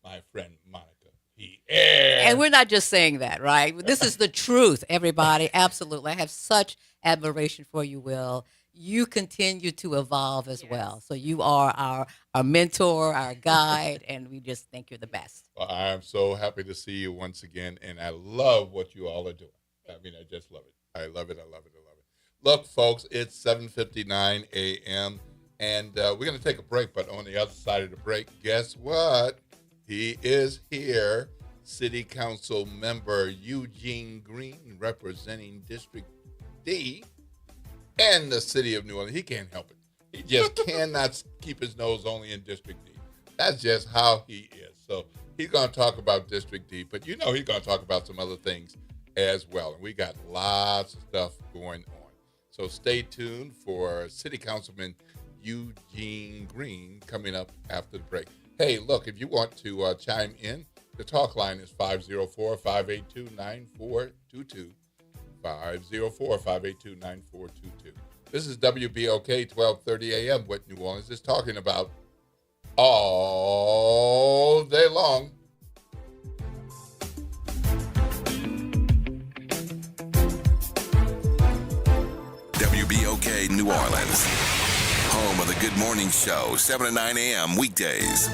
my friend Monica Pierre. And we're not just saying that, right? This is the truth, everybody. Absolutely. I have such admiration for you, Will. You continue to evolve as well. So you are our mentor, our guide, and we just think you're the best. Well, I'm so happy to see you once again, and I love what you all are doing. I mean, I just love it. I love it. I love it. I love it. Look, folks, it's 7:59 a.m., and we're going to take a break, but on the other side of the break, guess what? He is here, City Council member Eugene Green, representing District D and the city of New Orleans. He can't help it. He just cannot keep his nose only in District D. That's just how he is. So he's going to talk about District D, but he's going to talk about some other things as well. And we got lots of stuff going on. So stay tuned for City Councilman Eugene Green coming up after the break. Hey, look, if you want to chime in, the talk line is 504-582-9422. 504-582-9422. This is WBOK 1230 AM, what New Orleans is talking about all day long. WBOK New Orleans, home of the Good Morning Show, 7 to 9 a.m. weekdays.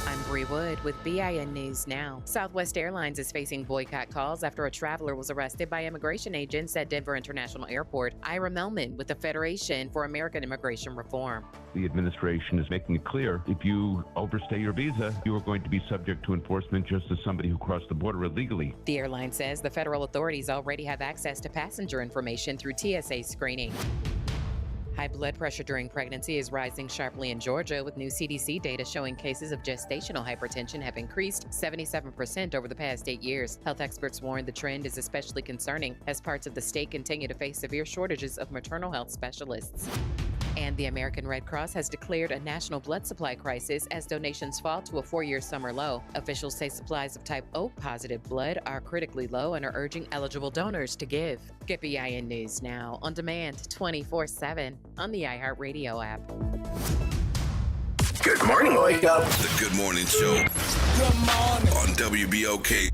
I'm Bree Wood with BIN News Now. Southwest Airlines is facing boycott calls after a traveler was arrested by immigration agents at Denver International Airport. Ira Melman with the Federation for American Immigration Reform. The administration is making it clear if you overstay your visa, you are going to be subject to enforcement just as somebody who crossed the border illegally. The airline says the federal authorities already have access to passenger information through TSA screening. High blood pressure during pregnancy is rising sharply in Georgia, with new CDC data showing cases of gestational hypertension have increased 77% over the past 8 years. Health experts warn the trend is especially concerning as parts of the state continue to face severe shortages of maternal health specialists. And the American Red Cross has declared a national blood supply crisis as donations fall to a 4-year summer low. Officials say supplies of type O positive blood are critically low and are urging eligible donors to give. Get BIN News Now on demand 24/7 on the iHeartRadio app. Good morning, wake up. The Good Morning Show. Good morning. On WBOK.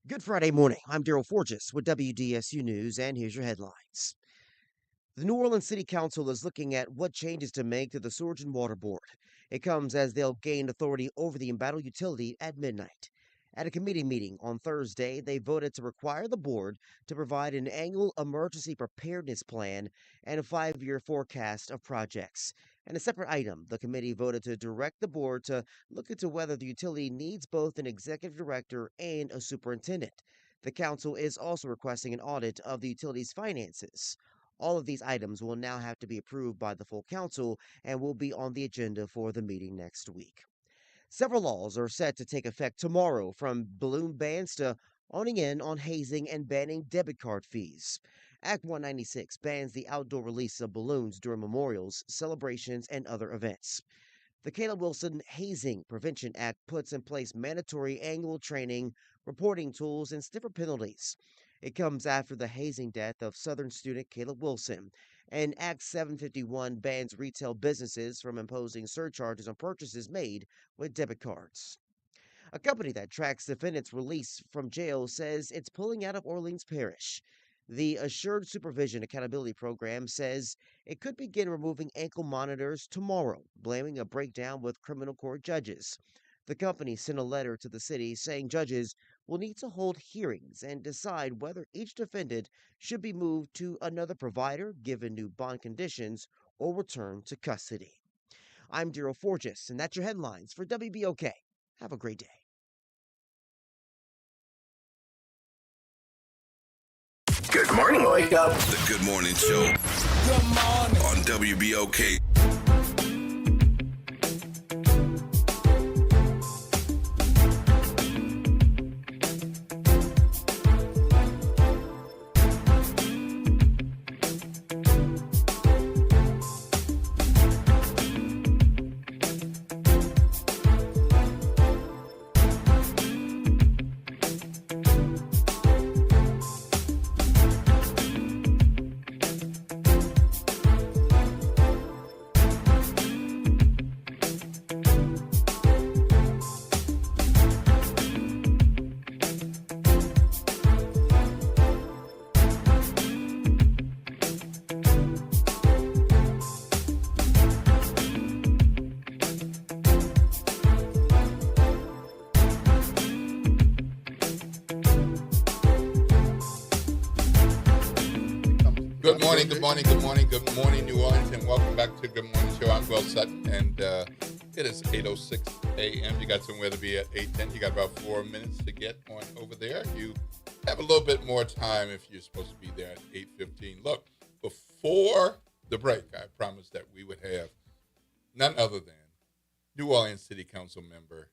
Good Friday morning. I'm Daryl Forges with WDSU News, and here's your headlines. The New Orleans City Council is looking at what changes to make to the Sewage and Water Board. It comes as they'll gain authority over the embattled utility at midnight. At a committee meeting on Thursday, they voted to require the board to provide an annual emergency preparedness plan and a 5-year forecast of projects. And a separate item, the committee voted to direct the board to look into whether the utility needs both an executive director and a superintendent. The council is also requesting an audit of the utility's finances. All of these items will now have to be approved by the full council and will be on the agenda for the meeting next week. Several laws are set to take effect tomorrow, from balloon bans to owning in on hazing and banning debit card fees. Act 196 bans the outdoor release of balloons during memorials, celebrations, and other events. The Caleb Wilson Hazing Prevention Act puts in place mandatory annual training, reporting tools, and stiffer penalties. It comes after the hazing death of Southern student Caleb Wilson, and Act 751 bans retail businesses from imposing surcharges on purchases made with debit cards. A company that tracks defendants' release from jail says it's pulling out of Orleans Parish. The Assured Supervision Accountability Program says it could begin removing ankle monitors tomorrow, blaming a breakdown with criminal court judges. The company sent a letter to the city saying judges will need to hold hearings and decide whether each defendant should be moved to another provider given new bond conditions or returned to custody. I'm Daryl Forges, and that's your headlines for WBOK. Have a great day. Good morning, wake up. The Good Morning Show. Good morning. On WBOK. Good morning, New Orleans, and welcome back to Good Morning Show. I'm Will Sutton, and it is 8:06 a.m. You got somewhere to be at 8:10. You got about 4 minutes to get on over there. You have a little bit more time if you're supposed to be there at 8:15. Look, before the break, I promised that we would have none other than New Orleans City Council member,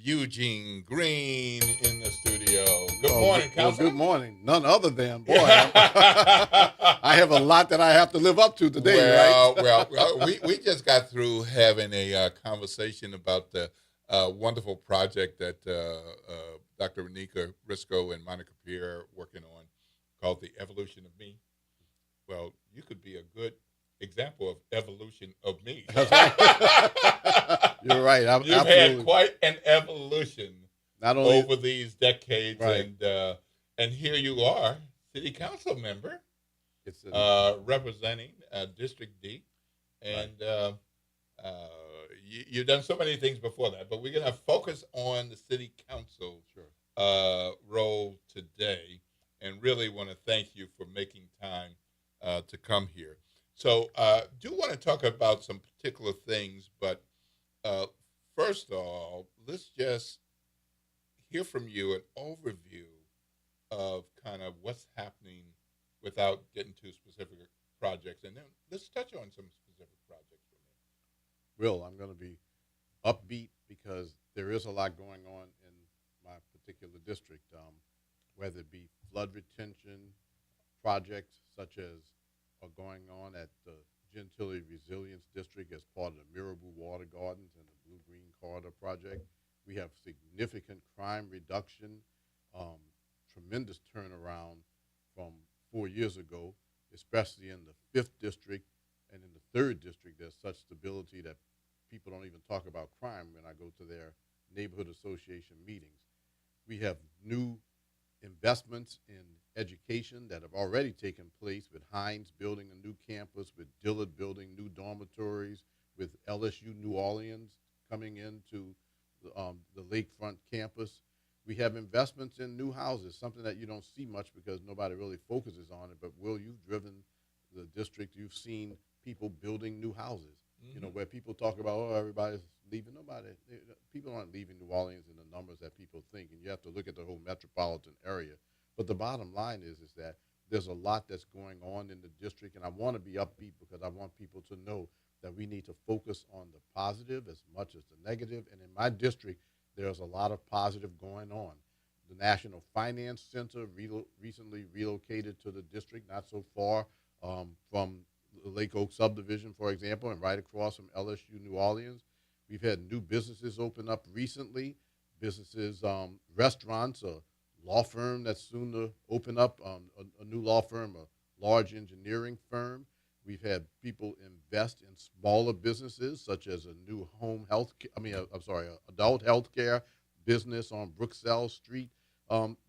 Eugene Green in the studio. Good morning, Councilman. Good morning. None other than, boy, I have a lot that I have to live up to today, right? Well, we just got through having a conversation about the wonderful project that Dr. Renika Risco and Monica Pierre are working on called The Evolution of Me. Well, you could be a good example of evolution of me. You're right. You've had quite an evolution not only over these decades, right. And here you are, city council member, representing District D, and right. You've done so many things before that. But we're going to focus on the city council role today, and really want to thank you for making time to come here. So do want to talk about some particular things, but first of all, let's just hear from you an overview of kind of what's happening without getting to specific projects. And then let's touch on some specific projects for me. Will, I'm going to be upbeat because there is a lot going on in my particular district, whether it be flood retention projects such as are going on at the Gentilly Resilience District as part of the Mirabel Water Gardens and the Blue-Green Corridor Project. We have significant crime reduction, tremendous turnaround from 4 years ago, especially in the 5th District and in the 3rd District. There's such stability that people don't even talk about crime when I go to their neighborhood association meetings. We have new investments in education that have already taken place, with Hines building a new campus, with Dillard building new dormitories, with LSU New Orleans coming into the lakefront campus. We have investments in new houses, something that you don't see much because nobody really focuses on it. But Will, you've driven the district, you've seen people building new houses. Mm-hmm. You know, where people talk about, oh, everybody's leaving. People aren't leaving New Orleans in the numbers that people think, and you have to look at the whole metropolitan area. But the bottom line is that there's a lot that's going on in the district, and I want to be upbeat because I want people to know that we need to focus on the positive as much as the negative. And in my district, there's a lot of positive going on. The National Finance Center recently relocated to the district, not so far from the Lake Oak subdivision, for example, and right across from LSU New Orleans. We've had new businesses open up recently, businesses, restaurants, a law firm that's soon to open up, a new law firm, a large engineering firm. We've had people invest in smaller businesses, such as a new adult health care business on Bruxelles Street.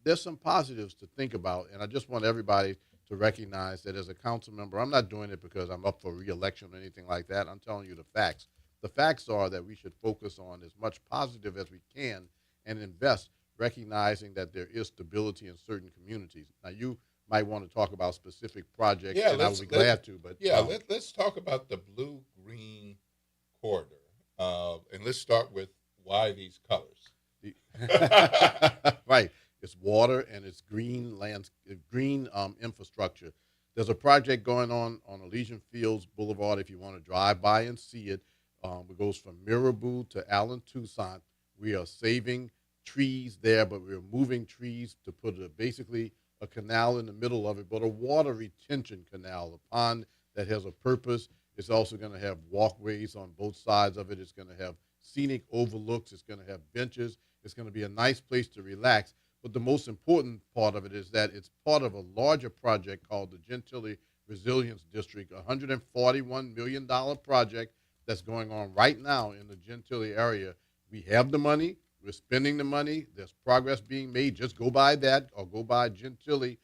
There's some positives to think about, and I just want everybody to recognize that as a council member, I'm not doing it because I'm up for re-election or anything like that. I'm telling you the facts. The facts are that we should focus on as much positive as we can and invest, recognizing that there is stability in certain communities. Now, you might want to talk about specific projects, and I would be glad to. But let's talk about the Blue-Green Corridor, and let's start with why these colors. Right. It's water and it's green infrastructure. There's a project going on Elysian Fields Boulevard, if you want to drive by and see it. It goes from Mirabel to Allen Toussaint. We are saving trees there, but we're moving trees to put basically a canal in the middle of it, but a water retention canal, a pond that has a purpose. It's also going to have walkways on both sides of it. It's going to have scenic overlooks. It's going to have benches. It's going to be a nice place to relax. But the most important part of it is that it's part of a larger project called the Gentilly Resilience District, a $141 million project that's going on right now in the Gentilly area. We have the money. We're spending the money. There's progress being made. Just go by that, or go by the Gentilly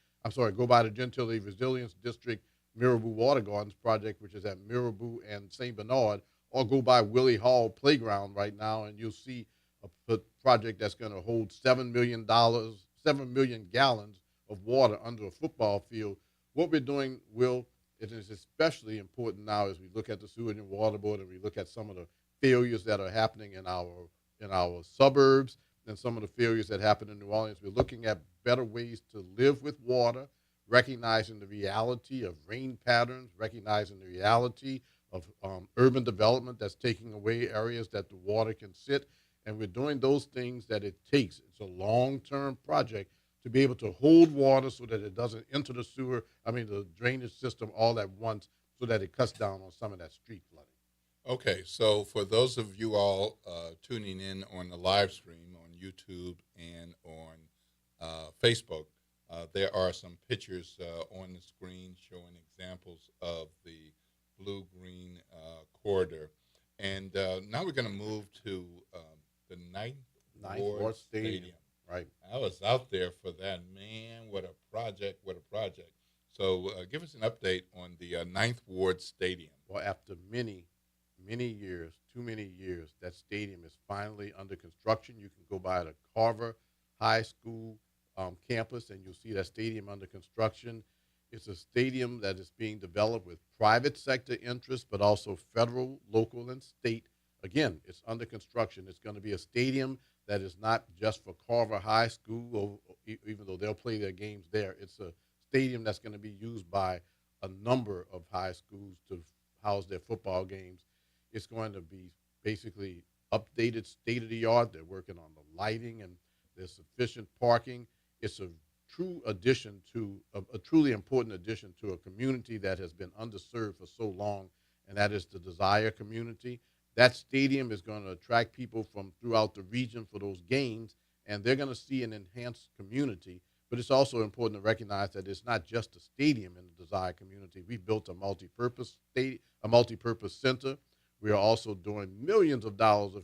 Resilience District Mirabel Water Gardens project, which is at Mirabel and St. Bernard, or go by Willie Hall Playground right now, and you'll see a project that's going to hold $7 million gallons of water under a football field. What we're doing, Will, it is especially important now as we look at the Sewage and Water Board and we look at some of the failures that are happening in our suburbs and some of the failures that happen in New Orleans. We're looking at better ways to live with water, recognizing the reality of rain patterns, recognizing the reality of urban development that's taking away areas that the water can sit. And we're doing those things that it takes. It's a long-term project to be able to hold water so that it doesn't enter the drainage system all at once, so that it cuts down on some of that street flooding. Okay, so for those of you all tuning in on the live stream on YouTube and on Facebook, there are some pictures on the screen showing examples of the blue-green corridor. And now we're going to move to the Ninth Ward Stadium. Right. I was out there for that. Man, what a project, what a project. So give us an update on the Ninth Ward Stadium. Well, after many years, too many years, that stadium is finally under construction. You can go by the Carver High School campus, and you'll see that stadium under construction. It's a stadium that is being developed with private sector interests, but also federal, local, and state. Again, it's under construction. It's going to be a stadium that is not just for Carver High School, even though they'll play their games there. It's a stadium that's going to be used by a number of high schools to house their football games. It's going to be basically updated, state-of-the-art. They're working on the lighting, and there's sufficient parking. It's a true addition to a truly important addition to a community that has been underserved for so long, and that is the Desire community. That stadium is going to attract people from throughout the region for those games, and they're going to see an enhanced community. But it's also important to recognize that it's not just a stadium in the Desire community. We built a multi-purpose center. We are also doing millions of dollars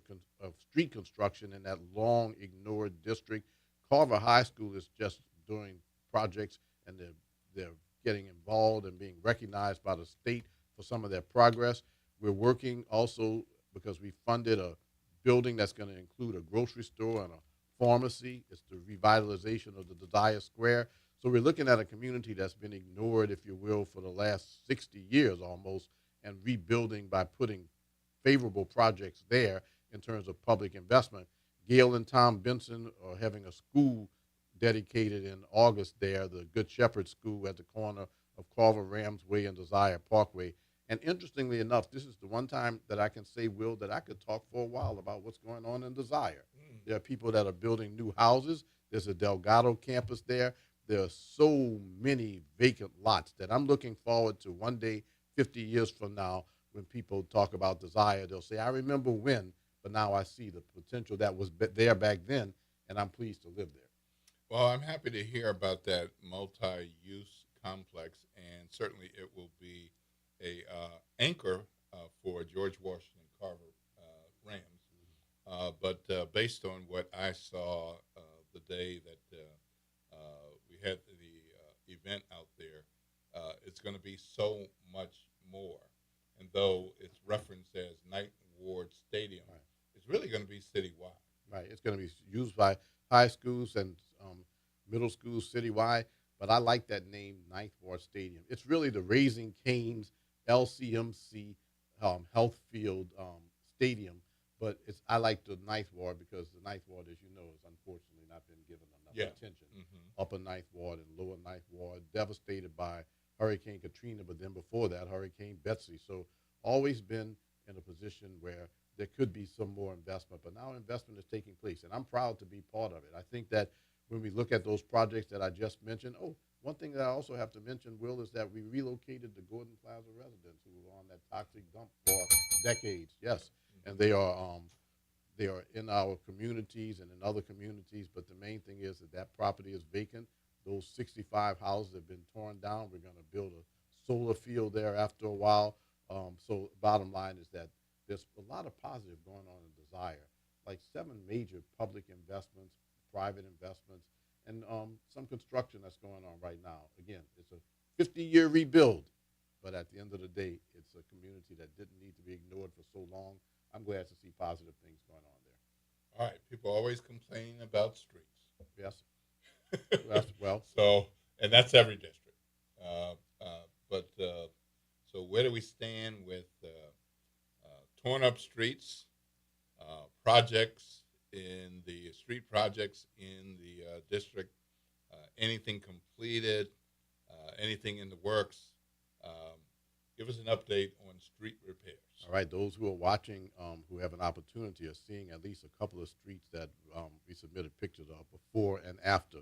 of street construction in that long ignored district. Carver High School is just doing projects, and they're getting involved and being recognized by the state for some of their progress. We're working also because we funded a building that's going to include a grocery store and a pharmacy. It's the revitalization of the Desire Square. So we're looking at a community that's been ignored, if you will, for the last 60 years almost, and rebuilding by putting favorable projects there in terms of public investment. Gail and Tom Benson are having a school dedicated in August there, the Good Shepherd School at the corner of Carver Rams Way and Desire Parkway. And interestingly enough, this is the one time that I can say, Will, that I could talk for a while about what's going on in Desire. There are people that are building new houses. There's a Delgado campus there. There are so many vacant lots that I'm looking forward to one day, 50 years from now, when people talk about Desire, they'll say, I remember when, but now I see the potential that was there back then, and I'm pleased to live there. Well, I'm happy to hear about that multi-use complex, and certainly it will be a anchor for George Washington Carver Rams. But based on what I saw the day that we had the event out there, it's going to be so much more. And though it's referenced as Ninth Ward Stadium, right, it's really going to be citywide. Right. It's going to be used by high schools and middle schools citywide. But I like that name, Ninth Ward Stadium. It's really the Raising Cane's LCMC Health Field Stadium. But I like the Ninth Ward because the Ninth Ward, as you know, has unfortunately not been given enough attention. Upper Ninth Ward and Lower Ninth Ward, devastated by Hurricane Katrina, but then before that, Hurricane Betsy. So always been in a position where there could be some more investment, but now investment is taking place, and I'm proud to be part of it. I think that when we look at those projects that I just mentioned, one thing that I also have to mention, Will, is that we relocated the Gordon Plaza residents who were on that toxic dump for decades, yes, and they are in our communities and in other communities, but the main thing is that property is vacant. Those 65 houses have been torn down. We're going to build a solar field there after a while. So bottom line is that there's a lot of positive going on in Desire, like 7 major public investments, private investments, and some construction that's going on right now. Again, it's a 50-year rebuild, but at the end of the day, it's a community that didn't need to be ignored for so long. I'm glad to see positive things going on there. All right. People always complaining about streets. Yes. Well, so, and that's every district. So where do we stand with torn up streets, projects in the street projects in the district, anything completed, anything in the works? Give us an update on street repairs. All right, those who are watching, who have an opportunity, are seeing at least a couple of streets that we submitted pictures of before and after.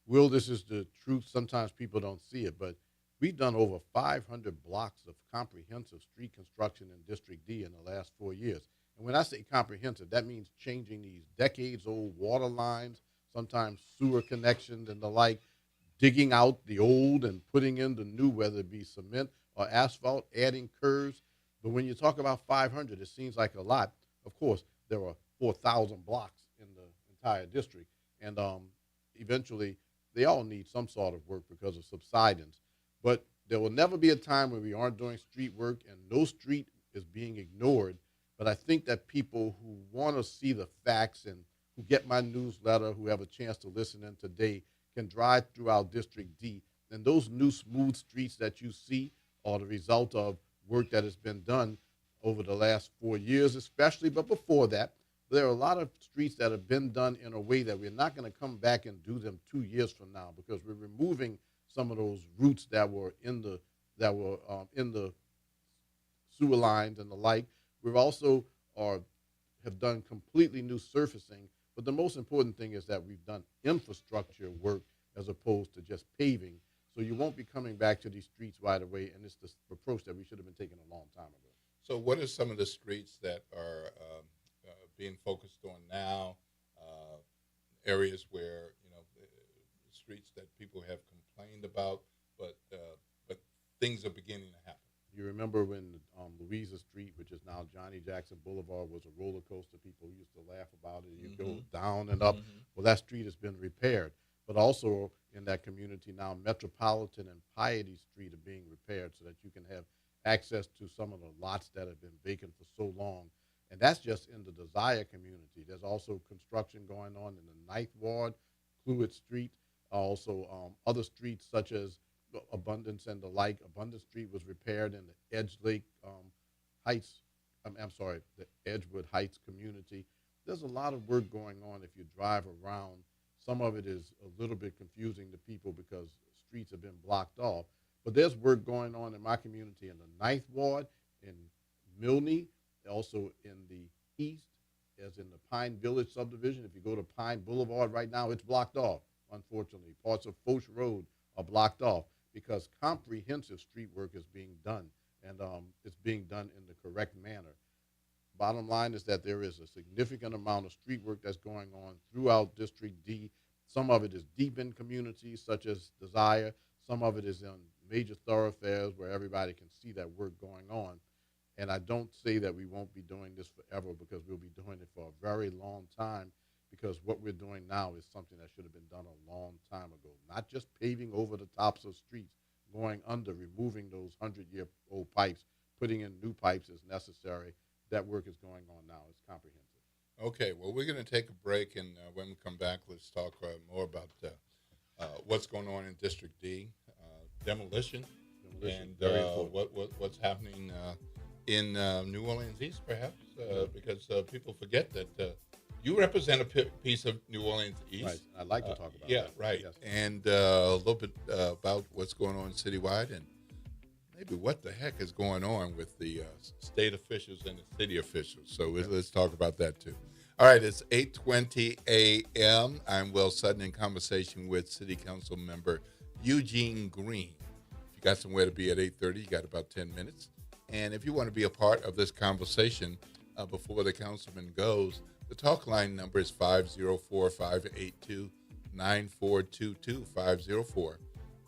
Will, this is the truth. Sometimes people don't see it, but we've done over 500 blocks of comprehensive street construction in District D in the last 4 years. And when I say comprehensive, that means changing these decades-old water lines, sometimes sewer connections and the like, digging out the old and putting in the new, whether it be cement or asphalt, adding curves. But when you talk about 500, it seems like a lot. Of course, there are 4,000 blocks in the entire district. And eventually, they all need some sort of work because of subsidence. But there will never be a time when we aren't doing street work and no street is being ignored. But I think that people who want to see the facts and who get my newsletter, who have a chance to listen in today, can drive throughout District D. And those new smooth streets that you see are the result of work that has been done over the last 4 years especially, but before that, there are a lot of streets that have been done in a way that we're not going to come back and do them 2 years from now because we're removing some of those roots that were in the sewer lines and the like. We've also have done completely new surfacing, but the most important thing is that we've done infrastructure work as opposed to just paving. So you won't be coming back to these streets right away, and it's the approach that we should have been taking a long time ago. So what are some of the streets that are being focused on now, areas where, streets that people have complained about, but things are beginning to happen? You remember when Louisa Street, which is now Johnny Jackson Boulevard, was a roller coaster. People used to laugh about it. You go down and up. Well, that street has been repaired. But also in that community now, Metropolitan and Piety Street are being repaired so that you can have access to some of the lots that have been vacant for so long. And that's just in the Desire community. There's also construction going on in the 9th Ward, Cluett Street, also other streets such as Abundance and the like. Abundance Street was repaired in the Edge Lake Heights, the Edgewood Heights community. There's a lot of work going on if you drive around. Some of it is a little bit confusing to people because streets have been blocked off. But there's work going on in my community in the 9th Ward, in Milne, also in the east, as in the Pine Village subdivision. If you go to Pine Boulevard right now, it's blocked off, unfortunately. Parts of Foch Road are blocked off because comprehensive street work is being done, and it's being done in the correct manner. Bottom line is that there is a significant amount of street work that's going on throughout District D. Some of it is deep in communities such as Desire. Some of it is in major thoroughfares where everybody can see that work going on. And I don't say that we won't be doing this forever because we'll be doing it for a very long time because what we're doing now is something that should have been done a long time ago. Not just paving over the tops of streets, going under, removing those 100-year-old pipes, putting in new pipes as necessary. That work is going on now. It's comprehensive. Okay, well, we're going to take a break, and when we come back, let's talk more about what's going on in District D, demolition and what's happening in New Orleans East, perhaps, because people forget that you represent a piece of New Orleans East. Right, I'd like to talk about that. Yeah, right, yes. And a little bit about what's going on citywide and maybe what the heck is going on with the state officials and the city officials. So let's talk about that too. All right, it's 8:20 a.m. I'm Will Sutton in conversation with City Council member Eugene Green. If you got somewhere to be at 8:30, you got about 10 minutes. And if you want to be a part of this conversation before the councilman goes, the talk line number is 504-582-9422,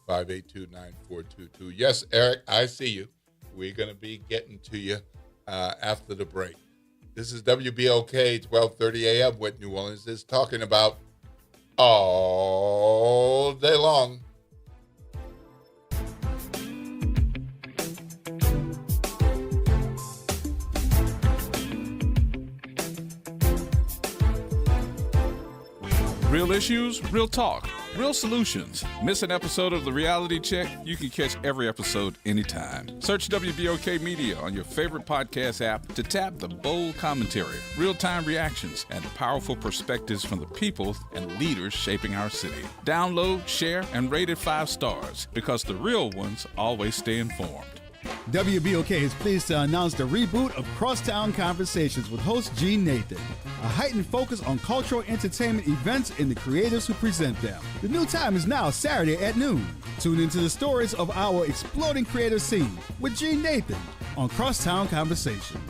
504-582-9422. Yes, Eric, I see you. We're going to be getting to you after the break. This is WBOK 1230 AM, what New Orleans is talking about all day long. Real issues, real talk, real solutions. Miss an episode of The Reality Check? You can catch every episode anytime. Search WBOK Media on your favorite podcast app to tap the bold commentary, real-time reactions, and powerful perspectives from the people and leaders shaping our city. Download, share, and rate it 5 stars because the real ones always stay informed. WBOK is pleased to announce the reboot of Crosstown Conversations with host Gene Nathan. A heightened focus on cultural entertainment events and the creators who present them. The new time is now Saturday at noon. Tune into the stories of our exploding creative scene with Gene Nathan on Crosstown Conversations.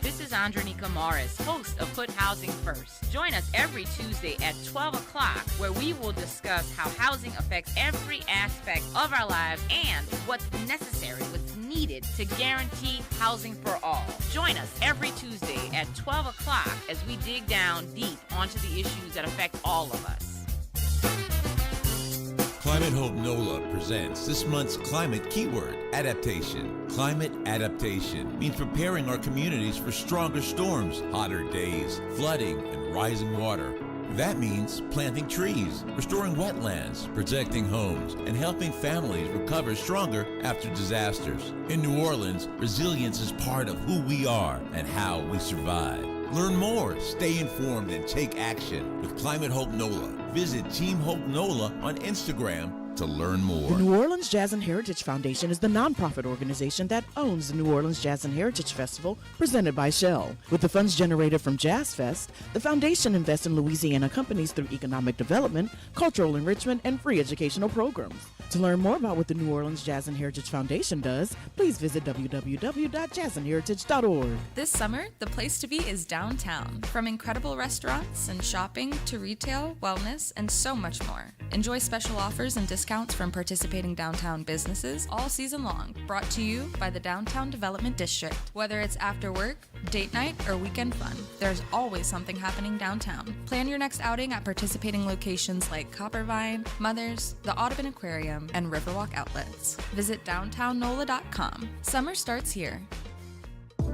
This is Andronika Morris, host of Put Housing First. Join us every Tuesday at 12 o'clock, where we will discuss how housing affects every aspect of our lives and what's necessary, what's needed to guarantee housing for all. Join us every Tuesday at 12 o'clock as we dig down deep onto the issues that affect all of us. Climate Hope NOLA presents this month's climate keyword, adaptation. Climate adaptation means preparing our communities for stronger storms, hotter days, flooding, and rising water. That means planting trees, restoring wetlands, protecting homes, and helping families recover stronger after disasters. In New Orleans, resilience is part of who we are and how we survive. Learn more, stay informed, and take action with Climate Hope NOLA. Visit Team Hope NOLA on Instagram to learn more. The New Orleans Jazz and Heritage Foundation is the nonprofit organization that owns the New Orleans Jazz and Heritage Festival presented by Shell. With the funds generated from Jazz Fest, the foundation invests in Louisiana companies through economic development, cultural enrichment, and free educational programs. To learn more about what the New Orleans Jazz and Heritage Foundation does, please visit www.jazzandheritage.org. This summer, the place to be is downtown. From incredible restaurants and shopping to retail, wellness, and so much more. Enjoy special offers and discounts from participating downtown businesses all season long. Brought to you by the Downtown Development District. Whether it's after work, date night, or weekend fun, there's always something happening downtown. Plan your next outing at participating locations like Coppervine, Mothers, the Audubon Aquarium, and Riverwalk Outlets. Visit downtownnola.com. Summer starts here.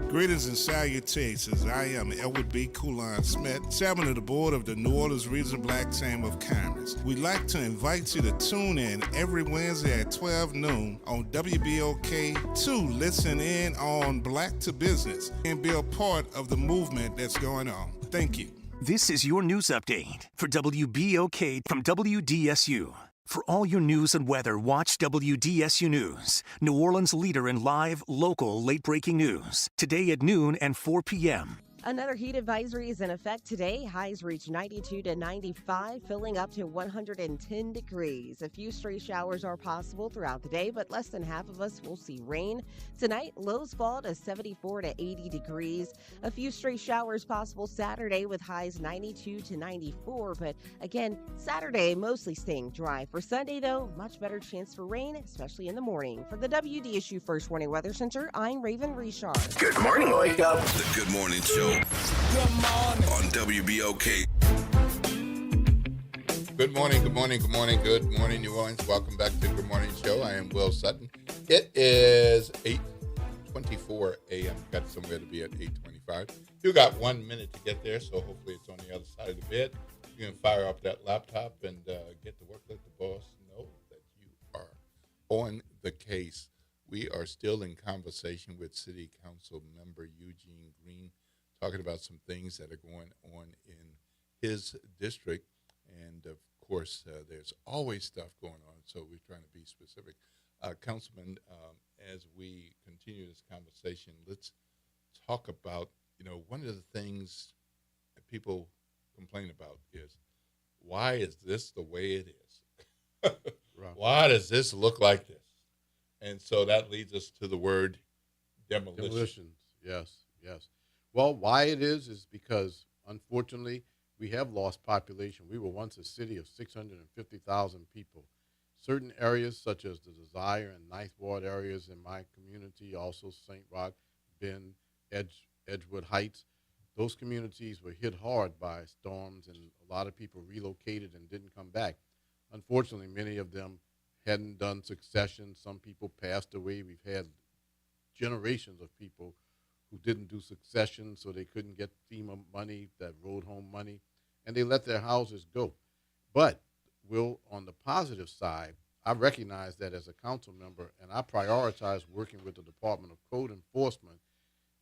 Greetings and salutations. I am Edward B. Coulon Smith, chairman of the board of the New Orleans Regional Black Chamber of Commerce. We'd like to invite you to tune in every Wednesday at 12 noon on WBOK to listen in on Black to Business and be a part of the movement that's going on. Thank you. This is your news update for WBOK from WDSU. For all your news and weather, watch WDSU News, New Orleans' leader in live, local, late-breaking news. Today at noon and 4 p.m. Another heat advisory is in effect today. Highs reach 92 to 95, filling up to 110 degrees. A few stray showers are possible throughout the day, but less than half of us will see rain. Tonight, lows fall to 74 to 80 degrees. A few stray showers possible Saturday with highs 92 to 94, but again, Saturday mostly staying dry. For Sunday, though, much better chance for rain, especially in the morning. For the WDSU First Warning Weather Center, I'm Raven Richard. Good morning, Wake Up. The Good Morning Show. Good morning. On WBOK. Good morning, good morning, good morning, good morning, New Orleans. Welcome back to Good Morning Show. I am Will Sutton. It is 8:24 a.m. Got somewhere to be at 8:25. You got 1 minute to get there, so hopefully it's on the other side of the bed. You can fire up that laptop and get to work. Let the boss know that you are on the case. We are still in conversation with City Council member Eugene Green, talking about some things that are going on in his district. And, of course, there's always stuff going on, so we're trying to be specific. Councilman, as we continue this conversation, let's talk about, one of the things that people complain about is, why is this the way it is? Right. Why does this look like this? And so that leads us to the word demolition. Demolitions, yes. Well, why it is because, unfortunately, we have lost population. We were once a city of 650,000 people. Certain areas, such as the Desire and Ninth Ward areas in my community, also St. Roch, Bend, Edgewood Heights, those communities were hit hard by storms, and a lot of people relocated and didn't come back. Unfortunately, many of them hadn't done succession. Some people passed away. We've had generations of people who didn't do succession, so they couldn't get FEMA money, that road home money, and they let their houses go. But, Will, on the positive side, I recognize that as a council member, and I prioritize working with the Department of Code Enforcement,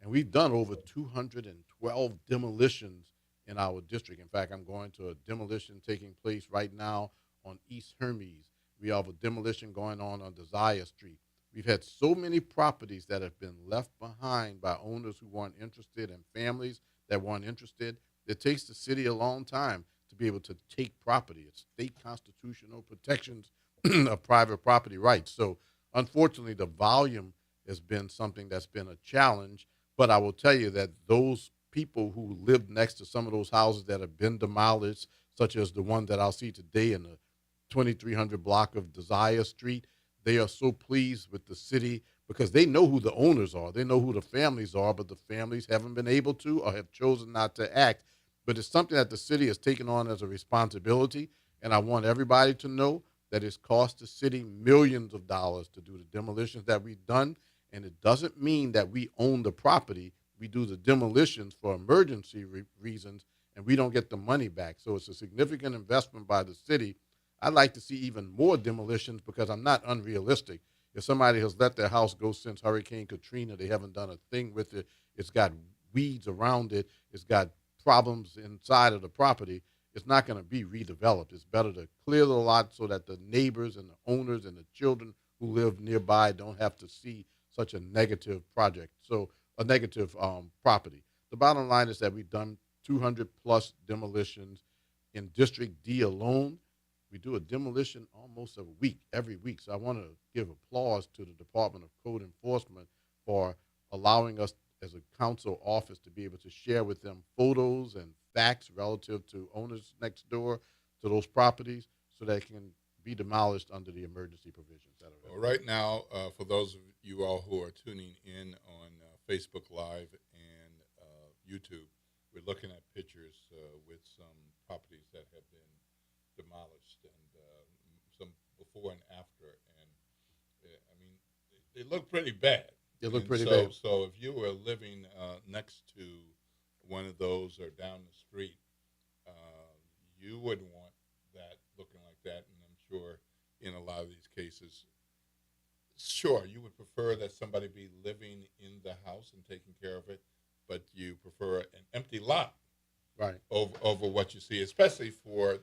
and we've done over 212 demolitions in our district. In fact, I'm going to a demolition taking place right now on East Hermes. We have a demolition going on Desire Street. We've had so many properties that have been left behind by owners who weren't interested and families that weren't interested. It takes the city a long time to be able to take property. It's state constitutional protections of private property rights. So unfortunately, the volume has been something that's been a challenge. But I will tell you that those people who live next to some of those houses that have been demolished, such as the one that I'll see today in the 2300 block of Desire Street, they are so pleased with the city because they know who the owners are. They know who the families are, but the families haven't been able to or have chosen not to act. But it's something that the city has taken on as a responsibility, and I want everybody to know that it's cost the city millions of dollars to do the demolitions that we've done, and it doesn't mean that we own the property. We do the demolitions for emergency reasons, and we don't get the money back. So it's a significant investment by the city. I'd like to see even more demolitions because I'm not unrealistic. If somebody has let their house go since Hurricane Katrina, they haven't done a thing with it. It's got weeds around it. It's got problems inside of the property. It's not going to be redeveloped. It's better to clear the lot so that the neighbors and the owners and the children who live nearby don't have to see such a negative project, so a negative property. The bottom line is that we've done 200 plus demolitions in District D alone. We do a demolition almost every week. So I want to give applause to the Department of Code Enforcement for allowing us as a council office to be able to share with them photos and facts relative to owners next door to those properties so they can be demolished under the emergency provisions. Well, right now, for those of you all who are tuning in on Facebook Live and YouTube, we're looking at pictures with some properties that have been demolished and some before and after, and I mean they look pretty bad. They look pretty bad. bad. So if you were living next to one of those or down the street, you wouldn't want that looking like that. And I'm sure in a lot of these cases, sure, you would prefer that somebody be living in the house and taking care of it, but you prefer an empty lot, right, over what you see, especially for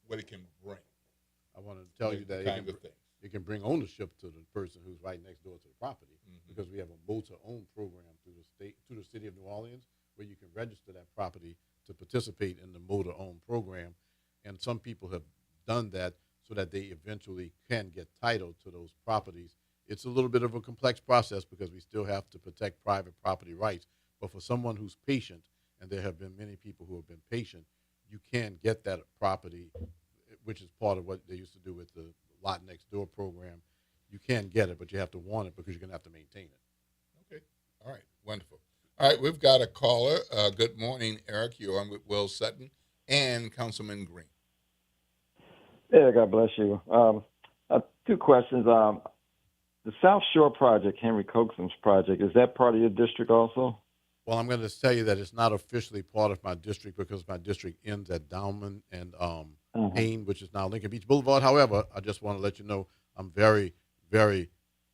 what it can bring. I want to tell you that it can bring ownership to the person who's right next door to the property, because we have a motor-own program through the city of New Orleans, where you can register that property to participate in the motor-own program, and some people have done that so that they eventually can get title to those properties. It's a little bit of a complex process because we still have to protect private property rights, but for someone who's patient, and there have been many people who have been patient, you can get that property, which is part of what they used to do with the lot next door program. You can get it, but you have to want it because you're going to have to maintain it. Okay. All right. Wonderful. All right. We've got a caller. Good morning, Eric. You're on with Will Sutton and Councilman Green. Yeah, God bless you. Two questions. The South Shore project, Henry Coaxum's project, is that part of your district also? Well, I'm going to tell you that it's not officially part of my district because my district ends at Downman and Payne, which is now Lincoln Beach Boulevard. However, I just want to let you know I'm very, very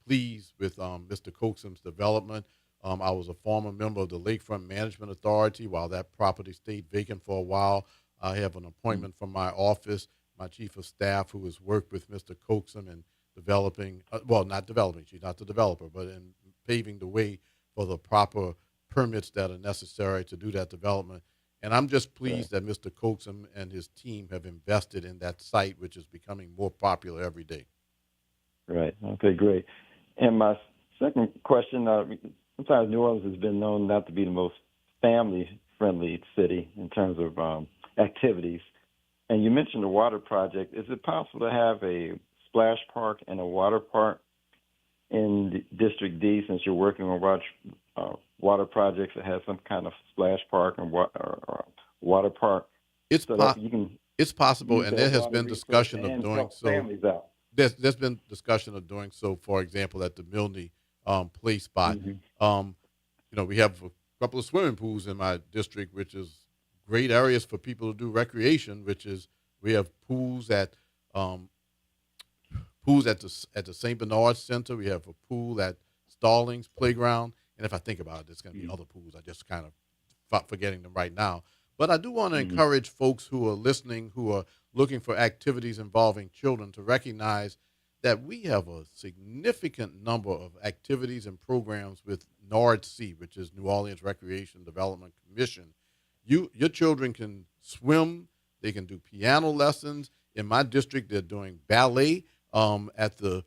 pleased with Mr. Coaxum's development. I was a former member of the Lakefront Management Authority while that property stayed vacant for a while. I have an appointment from my office, my chief of staff, who has worked with Mr. Coaxum in developing, not developing, she's not the developer, but in paving the way for the proper permits that are necessary to do that development. And I'm just pleased that Mr. Coaxum and his team have invested in that site, which is becoming more popular every day. Right. Okay, great. And my second question, sometimes New Orleans has been known not to be the most family-friendly city in terms of activities. And you mentioned the water project. Is it possible to have a splash park and a water park in District D, since you're working on water projects that have some kind of splash park and water park? It's possible, and there has been discussion of doing so. There's been discussion of doing so, for example, at the Milne play spot. We have a couple of swimming pools in my district, which is great areas for people to do recreation, which is we have pools at the St. Bernard Center. We have a pool at Stallings Playground. And if I think about it, there's going to be other pools. I just kind of forgetting them right now. But I do want to encourage folks who are listening, who are looking for activities involving children, to recognize that we have a significant number of activities and programs with NORD-C, which is New Orleans Recreation Development Commission. Your children can swim, they can do piano lessons. In my district, they're doing ballet at the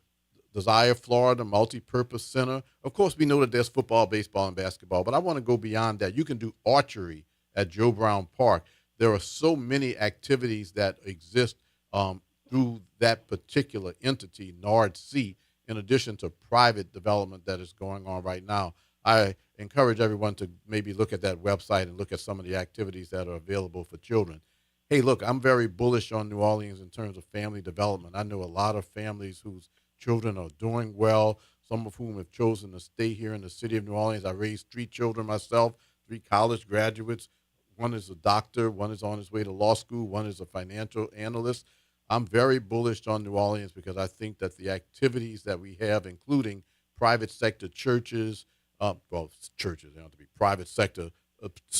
Desire Florida Multi-Purpose Center. Of course, we know that there's football, baseball, and basketball, but I want to go beyond that. You can do archery at Joe Brown Park. There are so many activities that exist through that particular entity, NORD-C, in addition to private development that is going on right now. I encourage everyone to maybe look at that website and look at some of the activities that are available for children. Hey, look, I'm very bullish on New Orleans in terms of family development. I know a lot of families whose children are doing well, some of whom have chosen to stay here in the city of New Orleans. I raised 3 children myself, 3 college graduates. One is a doctor, one is on his way to law school, one is a financial analyst. I'm very bullish on New Orleans because I think that the activities that we have, including private sector churches, churches, they don't have to be private sector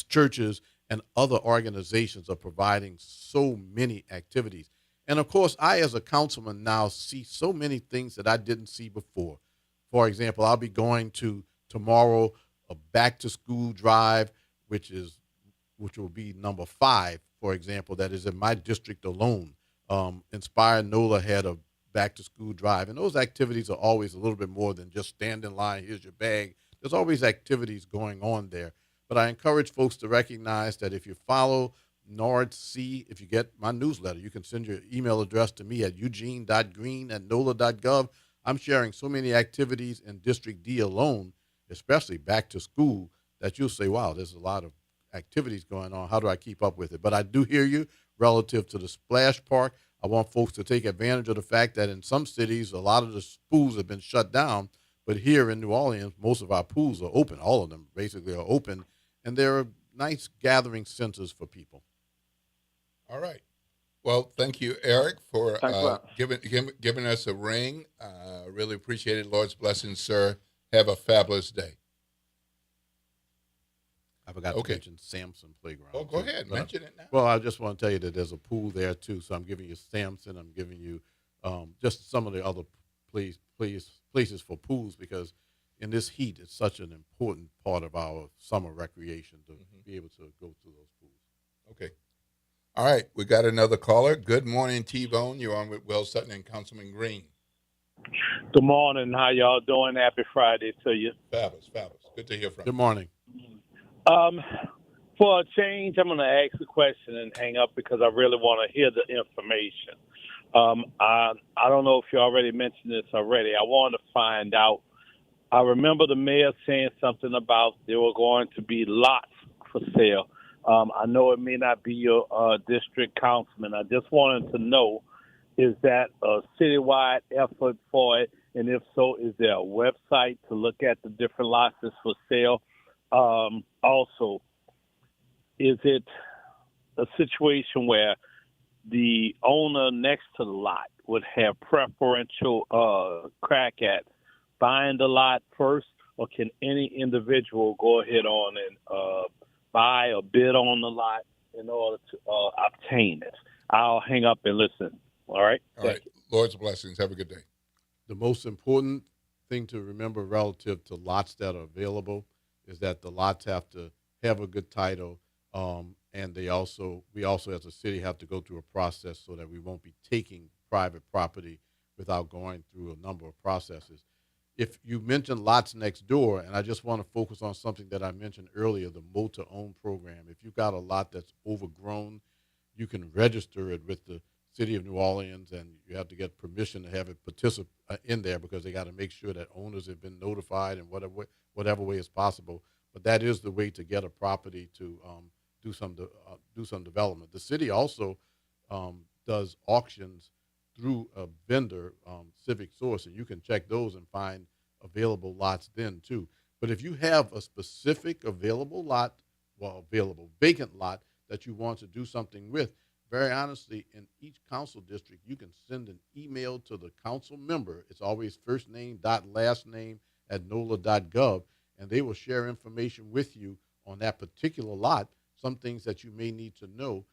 churches, and other organizations are providing so many activities. And of course, I, as a councilman now, see so many things that I didn't see before. For example, I'll be going to tomorrow a back-to-school drive, which will be number 5, for example, that is in my district alone. Inspire NOLA had a back-to-school drive, and those activities are always a little bit more than just stand in line, here's your bag. There's always activities going on there. But I encourage folks to recognize that if you follow NORD-C, if you get my newsletter, you can send your email address to me at eugene.green@nola.gov. I'm sharing so many activities in District D alone, especially back to school, that you'll say, wow, there's a lot of activities going on. How do I keep up with it? But I do hear you relative to the splash park. I want folks to take advantage of the fact that in some cities, a lot of the pools have been shut down. But here in New Orleans, most of our pools are open. All of them basically are open. And there are nice gathering centers for people. All right. Well, thank you, Eric, for giving us a ring. Really appreciate it. Lord's blessings, sir. Have a fabulous day. I forgot to mention Sampson Playground. Oh, go ahead. Mention it now. Well, I just want to tell you that there's a pool there, too. So I'm giving you Sampson. I'm giving you just some of the other places for pools, because in this heat, it's such an important part of our summer recreation to be able to go to those pools. Okay. All right. We got another caller. Good morning, T-Bone. You're on with Will Sutton and Councilman Green. Good morning. How y'all doing? Happy Friday to you. Fabulous. Good to hear from you. Good morning. For a change, I'm going to ask a question and hang up because I really want to hear the information. I don't know if you already mentioned this already. I want to find out. I remember the mayor saying something about there were going to be lots for sale. I know it may not be your district councilman. I just wanted to know, is that a citywide effort for it? And if so, is there a website to look at the different lots that's for sale? Also, is it a situation where the owner next to the lot would have preferential crack at buying the lot first, or can any individual go ahead on and buy or bid on the lot in order to obtain it? I'll hang up and listen. All right? All right. Lord's blessings. Have a good day. The most important thing to remember relative to lots that are available is that the lots have to have a good title, and we also as a city have to go through a process so that we won't be taking private property without going through a number of processes. If you mentioned lots next door, and I just want to focus on something that I mentioned earlier, the mow-to-own program. If you've got a lot that's overgrown, you can register it with the City of New Orleans, and you have to get permission to have it participate in there, because they got to make sure that owners have been notified in whatever way is possible. But that is the way to get a property to do some development. The city also does auctions through a vendor, Civic Source, and you can check those and find available lots then too. But if you have a specific vacant lot that you want to do something with, very honestly, in each council district, you can send an email to the council member. It's always first name dot last name at NOLA.gov, and they will share information with you on that particular lot, some things that you may need to know.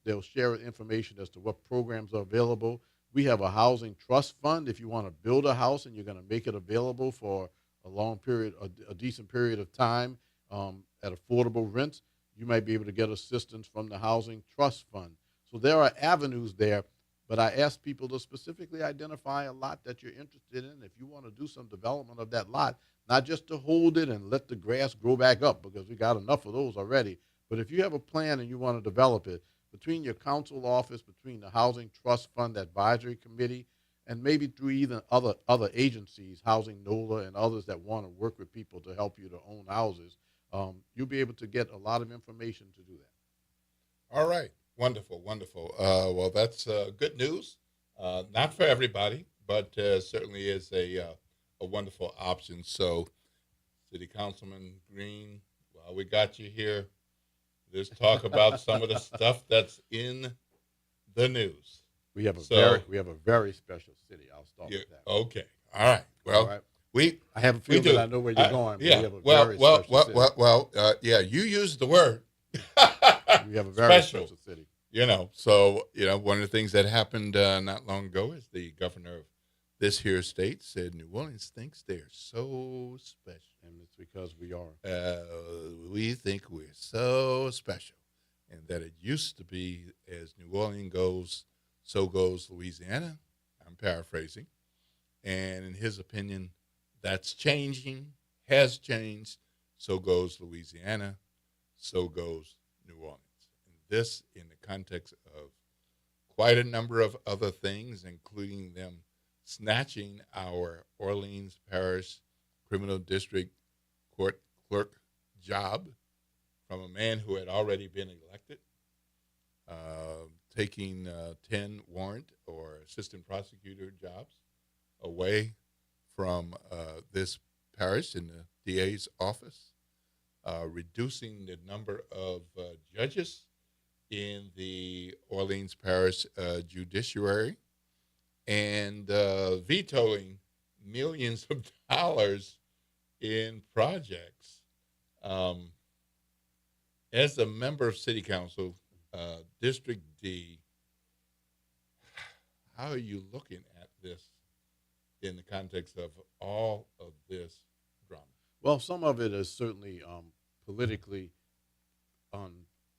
They'll share information as to what programs are available. We have a housing trust fund. If you want to build a house and you're going to make it available for a long period, a decent period of time at affordable rents, you might be able to get assistance from the housing trust fund. So there are avenues there, but I ask people to specifically identify a lot that you're interested in. If you want to do some development of that lot, not just to hold it and let the grass grow back up, because we got enough of those already, but if you have a plan and you want to develop it, between your council office, between the Housing Trust Fund Advisory Committee, and maybe through even other agencies, Housing NOLA and others that want to work with people to help you to own houses, you'll be able to get a lot of information to do that. All right. Wonderful, wonderful. Well, that's good news. Not for everybody, but certainly is a wonderful option. So, City Councilman Green, while we got you here, let's talk about some of the stuff that's in the news. We have a very special city. I'll start with that. Okay. All right. Well, I have a feeling that I know where you're going. But yeah. We have a very special city. Yeah. You used the word. We have a very special city. So one of the things that happened not long ago is the governor of this here state said New Orleans thinks they're so special. And it's because we are. We think we're so special. And that it used to be, as New Orleans goes, so goes Louisiana. I'm paraphrasing. And in his opinion, that's changing, has changed. So goes Louisiana. So goes New Orleans. And this in the context of quite a number of other things, including them snatching our Orleans Parish Criminal District Court clerk job from a man who had already been elected, taking 10 warrant or assistant prosecutor jobs away from this parish in the DA's office, reducing the number of judges in the Orleans Parish judiciary, and vetoing millions of dollars in projects. As a member of City Council, District D, how are you looking at this in the context of all of this drama? Well, some of it is certainly politically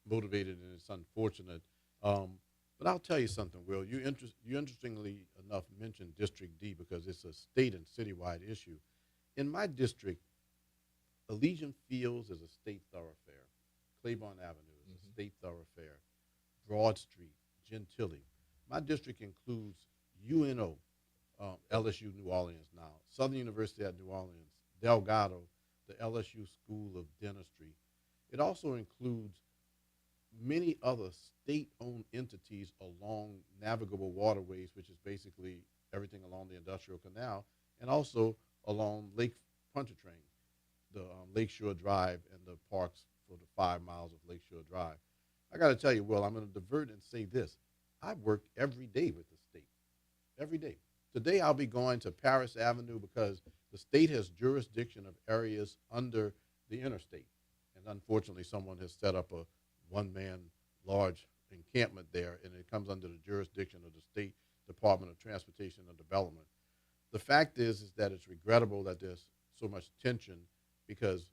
motivated, and it's unfortunate. But I'll tell you something, Will. You interestingly enough mentioned District D because it's a state and citywide issue. In my district, Elysian Fields is a state thoroughfare. Claiborne Avenue is a state thoroughfare. Broad Street, Gentilly. My district includes UNO, LSU New Orleans now, Southern University at New Orleans, Delgado, the LSU School of Dentistry. It also includes many other state-owned entities along navigable waterways, which is basically everything along the Industrial Canal, and also along Lake Pontchartrain, the Lakeshore Drive and the parks for the 5 miles of Lakeshore Drive. I got to tell you, Will, I'm going to divert and say this. I work every day with the state, every day. Today I'll be going to Paris Avenue because the state has jurisdiction of areas under the interstate. And unfortunately, someone has set up a one-man large encampment there, and it comes under the jurisdiction of the State Department of Transportation and Development. The fact is that it's regrettable that there's so much tension because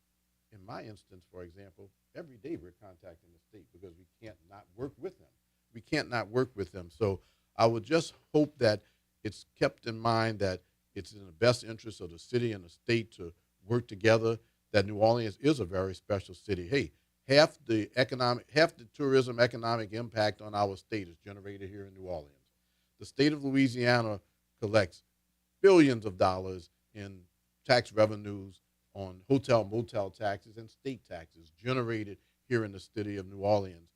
in my instance, for example, every day we're contacting the state because we can't not work with them. We can't not work with them. So I would just hope that it's kept in mind that it's in the best interest of the city and the state to work together, that New Orleans is a very special city. Hey, half the tourism economic impact on our state is generated here in New Orleans. The state of Louisiana collects billions of dollars in tax revenues on hotel, motel taxes, and state taxes generated here in the city of New Orleans.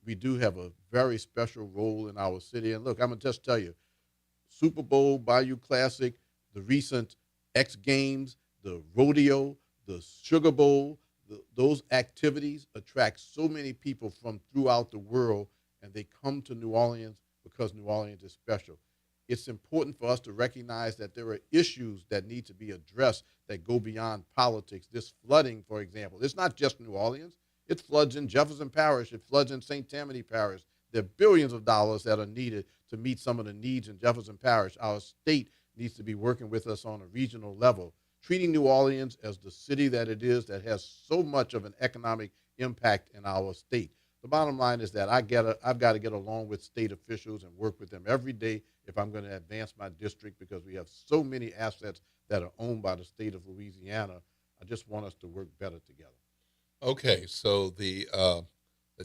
We do have a very special role in our city. And look, I'm going to just tell you, Super Bowl, Bayou Classic, the recent X Games, the rodeo, the Sugar Bowl, those activities attract so many people from throughout the world, and they come to New Orleans because New Orleans is special. It's important for us to recognize that there are issues that need to be addressed that go beyond politics. This flooding, for example, it's not just New Orleans. It floods in Jefferson Parish. It floods in St. Tammany Parish. There are billions of dollars that are needed to meet some of the needs in Jefferson Parish. Our state needs to be working with us on a regional level, treating New Orleans as the city that it is that has so much of an economic impact in our state. The bottom line is that I've got to get along with state officials and work with them every day if I'm going to advance my district, because we have so many assets that are owned by the state of Louisiana. I just want us to work better together. Okay, so the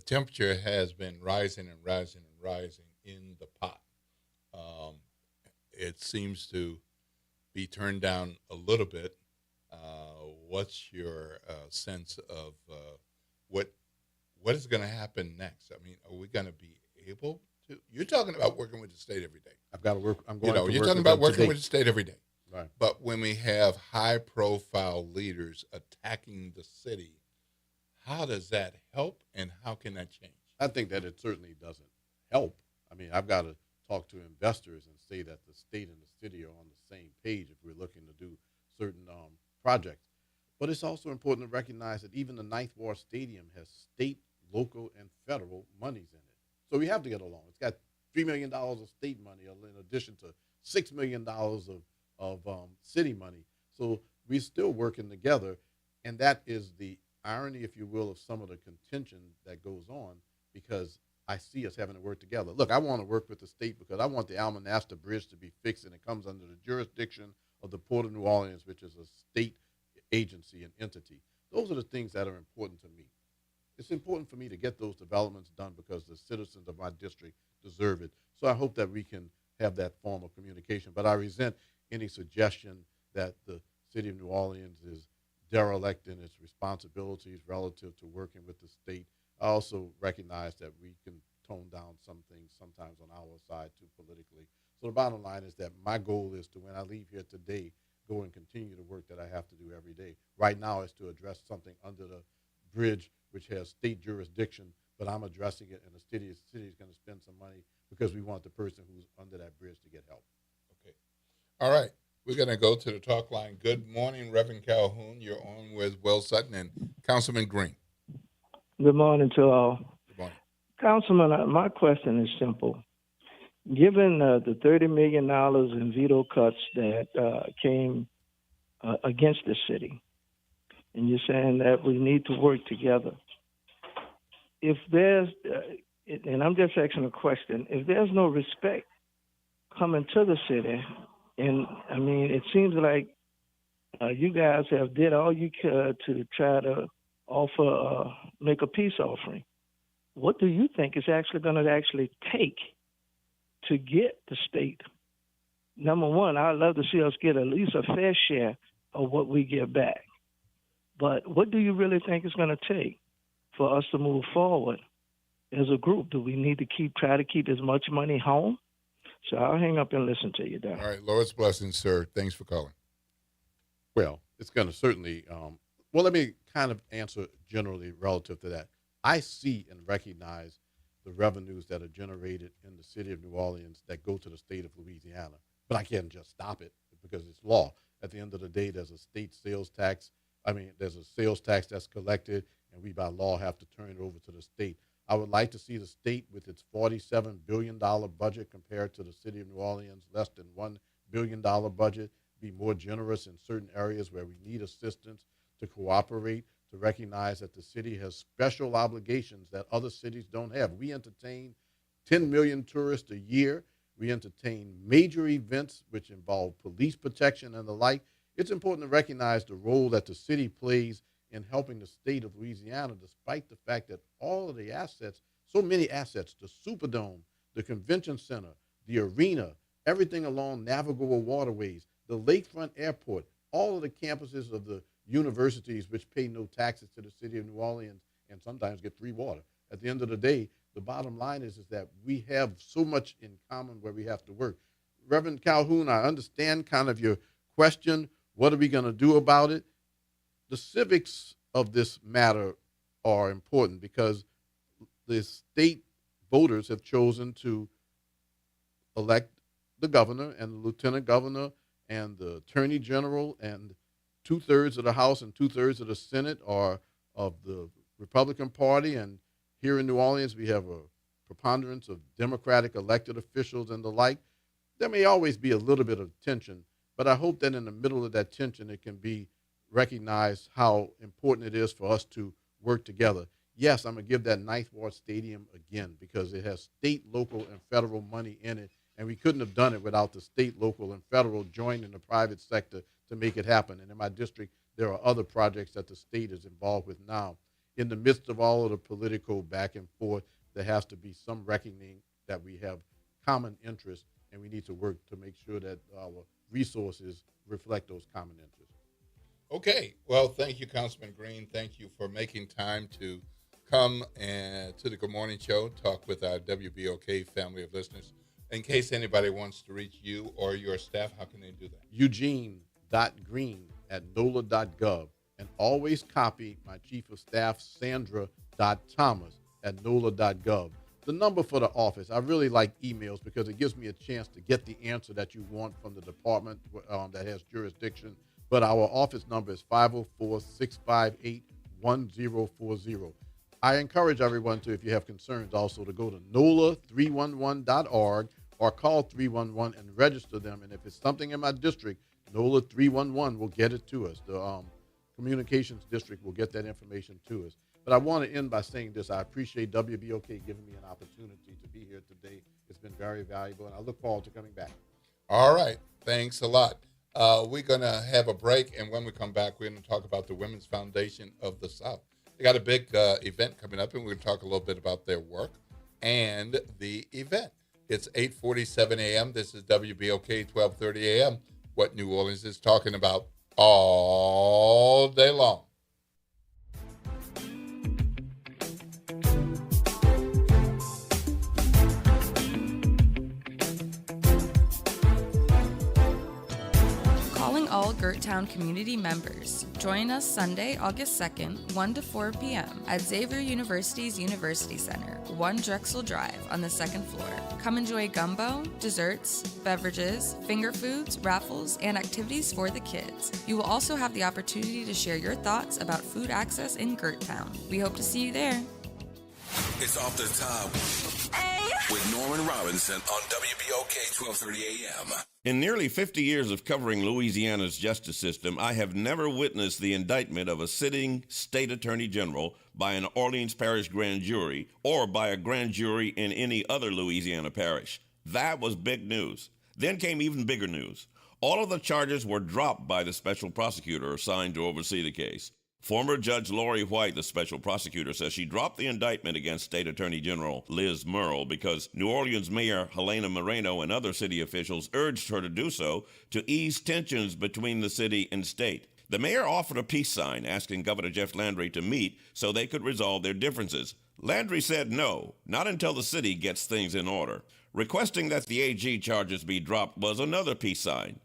temperature has been rising and rising and rising in the pot. It seems to be turned down a little bit. What's your sense of what is going to happen next? I mean, are we going to be able to? You're talking about working with the state every day. I've got to work. I'm going. You're talking about working with the state every day. Right. But when we have high-profile leaders attacking the city, how does that help, and how can that change? I think that it certainly doesn't help. I mean, I've got to talk to investors and say that the state and the city are on the same page if we're looking to do certain projects. But it's also important to recognize that even the Ninth Ward Stadium has state, local, and federal monies in it. So we have to get along. It's got $3 million of state money in addition to $6 million of city money. So we're still working together, and that is the irony, if you will, of some of the contention that goes on, because I see us having to work together. Look, I want to work with the state because I want the Almanasta Bridge to be fixed, and it comes under the jurisdiction of the Port of New Orleans, which is a state agency and entity. Those are the things that are important to me. It's important for me to get those developments done because the citizens of my district deserve it. So I hope that we can have that form of communication. But I resent any suggestion that the city of New Orleans is derelict in its responsibilities relative to working with the state. I also recognize that we can tone down some things sometimes on our side too politically. So the bottom line is that my goal is to, when I leave here today, go and continue the work that I have to do every day. Right now is to address something under the bridge which has state jurisdiction, but I'm addressing it, and the city is going to spend some money because we want the person who's under that bridge to get help. Okay. All right. We're going to go to the talk line. Good morning, Reverend Calhoun. You're on with Will Sutton and Councilman Green. Good morning to all. Good morning. Councilman, my question is simple. Given the $30 million in veto cuts that came against the city, and you're saying that we need to work together, if there's, and I'm just asking a question, if there's no respect coming to the city, and I mean, it seems like you guys have did all you could to try to offer, make a peace offering. What do you think is actually going to actually take to get the state? Number one, I'd love to see us get at least a fair share of what we get back. But what do you really think it's going to take for us to move forward as a group? Do we need to try to keep as much money home? So I'll hang up and listen to you, Dan. All right, Lord's blessings, sir. Thanks for calling. Well, it's going to certainly, well, let me kind of answer generally relative to that. I see and recognize the revenues that are generated in the city of New Orleans that go to the state of Louisiana, but I can't just stop it because it's law. At the end of the day, there's a state sales tax. There's a sales tax that's collected, and we by law have to turn it over to the state. I would like to see the state with its $47 billion budget compared to the city of New Orleans, less than $1 billion budget, be more generous in certain areas where we need assistance, to cooperate, to recognize that the city has special obligations that other cities don't have. We entertain 10 million tourists a year. We entertain major events which involve police protection and the like. It's important to recognize the role that the city plays in helping the state of Louisiana, despite the fact that all of the assets, so many assets, the Superdome, the Convention Center, the arena, everything along navigable waterways, the Lakefront Airport, all of the campuses of the universities which pay no taxes to the city of New Orleans and sometimes get free water. At the end of the day, the bottom line is that we have so much in common where we have to work. Reverend Calhoun, I understand kind of your question. What are we going to do about it? The civics of this matter are important because the state voters have chosen to elect the governor and the lieutenant governor and the attorney general, and 2/3 of the House and 2/3 of the Senate are of the Republican Party. And here in New Orleans, we have a preponderance of Democratic elected officials and the like, there may always be a little bit of tension, but I hope that in the middle of that tension, it can be recognized how important it is for us to work together. Yes, I'm going to give that Ninth Ward Stadium again because it has state, local, and federal money in it, and we couldn't have done it without the state, local, and federal joining the private sector to make it happen. And in my district, there are other projects that the state is involved with now. In the midst of all of the political back and forth, there has to be some reckoning that we have common interests, and we need to work to make sure that our resources reflect those common interests. Okay. Well, thank you, Councilman Green. Thank you for making time to come to the Good Morning Show, talk with our WBOK family of listeners. In case anybody wants to reach you or your staff, how can they do that? Eugene.green@NOLA.gov, and always copy my Chief of Staff, Sandra.Thomas@NOLA.gov. The number for the office, I really like emails because it gives me a chance to get the answer that you want from the department that has jurisdiction. But our office number is 504-658-1040. I encourage everyone to, if you have concerns, also to go to NOLA311.org or call 311 and register them. And if it's something in my district, NOLA 311 will get it to us. The communications district will get that information to us. But I want to end by saying this. I appreciate WBOK giving me an opportunity to be here today. It's been very valuable, and I look forward to coming back. All right. Thanks a lot. We're going to have a break, and when we come back, we're going to talk about the Women's Foundation of the South. They got a big event coming up, and we're going to talk a little bit about their work and the event. It's 8:47 a.m. This is WBOK 1230 a.m., what New Orleans is talking about all day long. Calling all Gerttown community members. Join us Sunday, August 2nd, 1 to 4 p.m. at Xavier University's University Center, 1 Drexel Drive on the second floor. Come enjoy gumbo, desserts, beverages, finger foods, raffles, and activities for the kids. You will also have the opportunity to share your thoughts about food access in Gerttown. We hope to see you there. It's Off the Top with Norman Robinson on WBOK 1230 AM. In nearly 50 years of covering Louisiana's justice system, I have never witnessed the indictment of a sitting state attorney general by an Orleans Parish grand jury or by a grand jury in any other Louisiana parish. That was big news. Then came even bigger news. All of the charges were dropped by the special prosecutor assigned to oversee the case. Former Judge Lori White, the special prosecutor, says she dropped the indictment against State Attorney General Liz Murrill because New Orleans Mayor Helena Moreno and other city officials urged her to do so to ease tensions between the city and state. The mayor offered a peace sign asking Governor Jeff Landry to meet so they could resolve their differences. Landry said no, not until the city gets things in order. Requesting that the AG charges be dropped was another peace sign.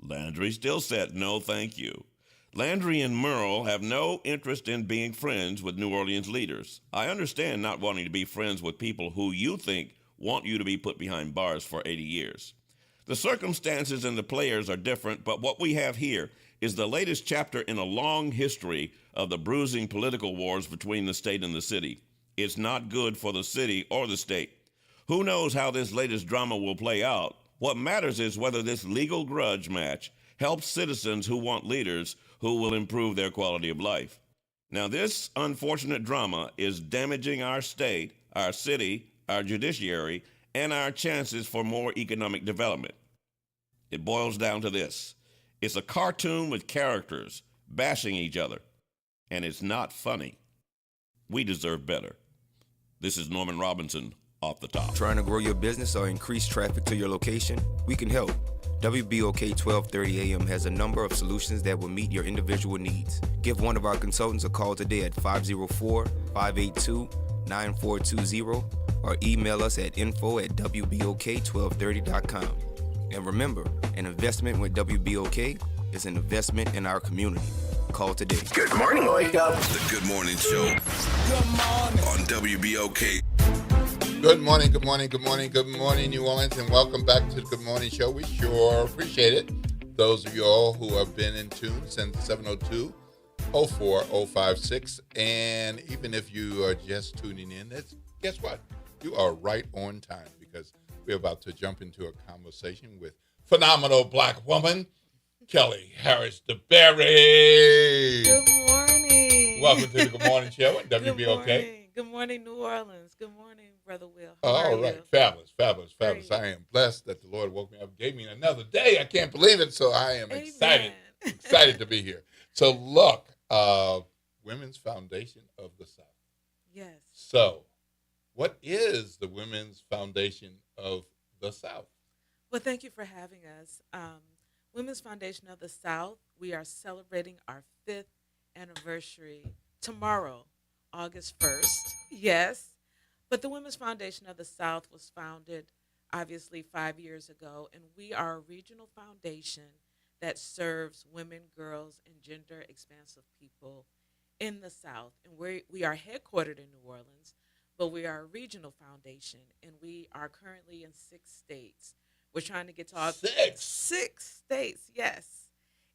Landry still said no, thank you. Landry and Murrill have no interest in being friends with New Orleans leaders. I understand not wanting to be friends with people who you think want you to be put behind bars for 80 years. The circumstances and the players are different, but what we have here is the latest chapter in a long history of the bruising political wars between the state and the city. It's not good for the city or the state. Who knows how this latest drama will play out? What matters is whether this legal grudge match helps citizens who want leaders who will improve their quality of life. Now, this unfortunate drama is damaging our state, our city, our judiciary, and our chances for more economic development. It boils down to this. It's a cartoon with characters bashing each other, and it's not funny. We deserve better. This is Norman Robinson, Off the Top. Trying to grow your business or increase traffic to your location? We can help. WBOK 1230 AM has a number of solutions that will meet your individual needs. Give one of our consultants a call today at 504-582-9420 or email us at info@wbok1230.com. And remember, an investment with WBOK is an investment in our community. Call today. Good morning, Wake Up. The Good Morning Show. Good morning. On WBOK. Good morning, good morning, good morning, good morning, New Orleans, and welcome back to the Good Morning Show. We sure appreciate it. Those of you all who have been in tune since 702-04056, and even if you are just tuning in, guess what? You are right on time because we're about to jump into a conversation with phenomenal black woman, Kelly Harris DeBerry. Good morning. Welcome to the Good Morning Show at Good WBOK. morning. Good morning, New Orleans. Good morning, Brother Will. All right. Fabulous. Great. I am blessed that the Lord woke me up, gave me another day. I can't believe it. So I am excited to be here. So look, Women's Foundation of the South. Yes. So what is the Women's Foundation of the South? Well, thank you for having us. Women's Foundation of the South, we are celebrating our 5th anniversary tomorrow, August 1st. Yes. But the Women's Foundation of the South was founded, obviously, 5 years ago, and we are a regional foundation that serves women, girls, and gender-expansive people in the South. And we are headquartered in New Orleans, but we are a regional foundation, and we are currently in 6 states. We're trying to get to our 6 states, yes.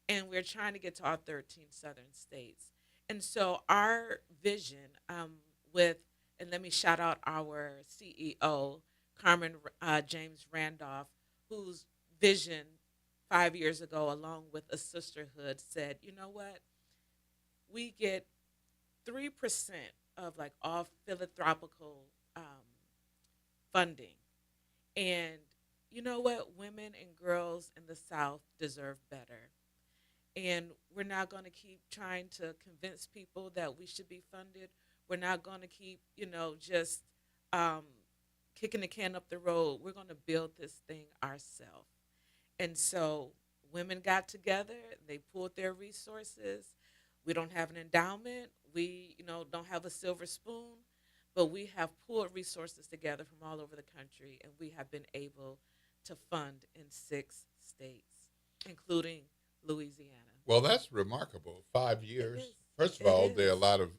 And we're trying to get to our 13 southern states. And so our vision and let me shout out our CEO, Carmen James Randolph, whose vision 5 years ago, along with a sisterhood, said, you know what? We get 3% of like all philanthropical funding. And you know what? Women and girls in the South deserve better. And we're not going to keep trying to convince people that we should be funded. We're not going to keep, just kicking the can up the road. We're going to build this thing ourselves. And so women got together. They pulled their resources. We don't have an endowment. We, don't have a silver spoon. But we have pulled resources together from all over the country, and we have been able to fund in 6 states, including Louisiana. Well, that's remarkable. 5 years. First of all, there are a lot of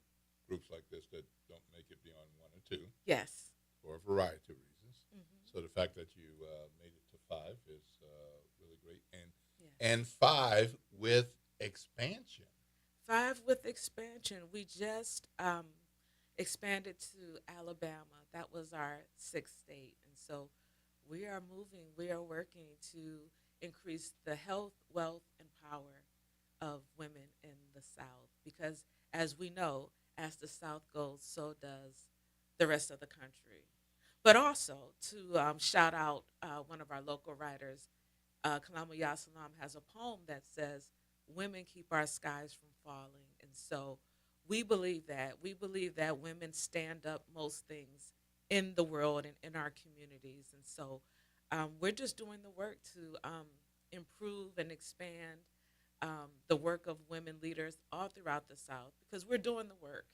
groups like this that don't make it beyond 1 or 2. Yes. For a variety of reasons. Mm-hmm. So the fact that you made it to 5 is really great. And 5 with expansion. 5 with expansion. We just expanded to Alabama. That was our 6th state. And so we are moving, we are working to increase the health, wealth, and power of women in the South. Because as we know, as the South goes, so does the rest of the country. But also to shout out one of our local writers, Kalama Yasalam has a poem that says, women keep our skies from falling. And so we believe that. We believe that women stand up most things in the world and in our communities. And so we're just doing the work to improve and expand the work of women leaders all throughout the South, because we're doing the work.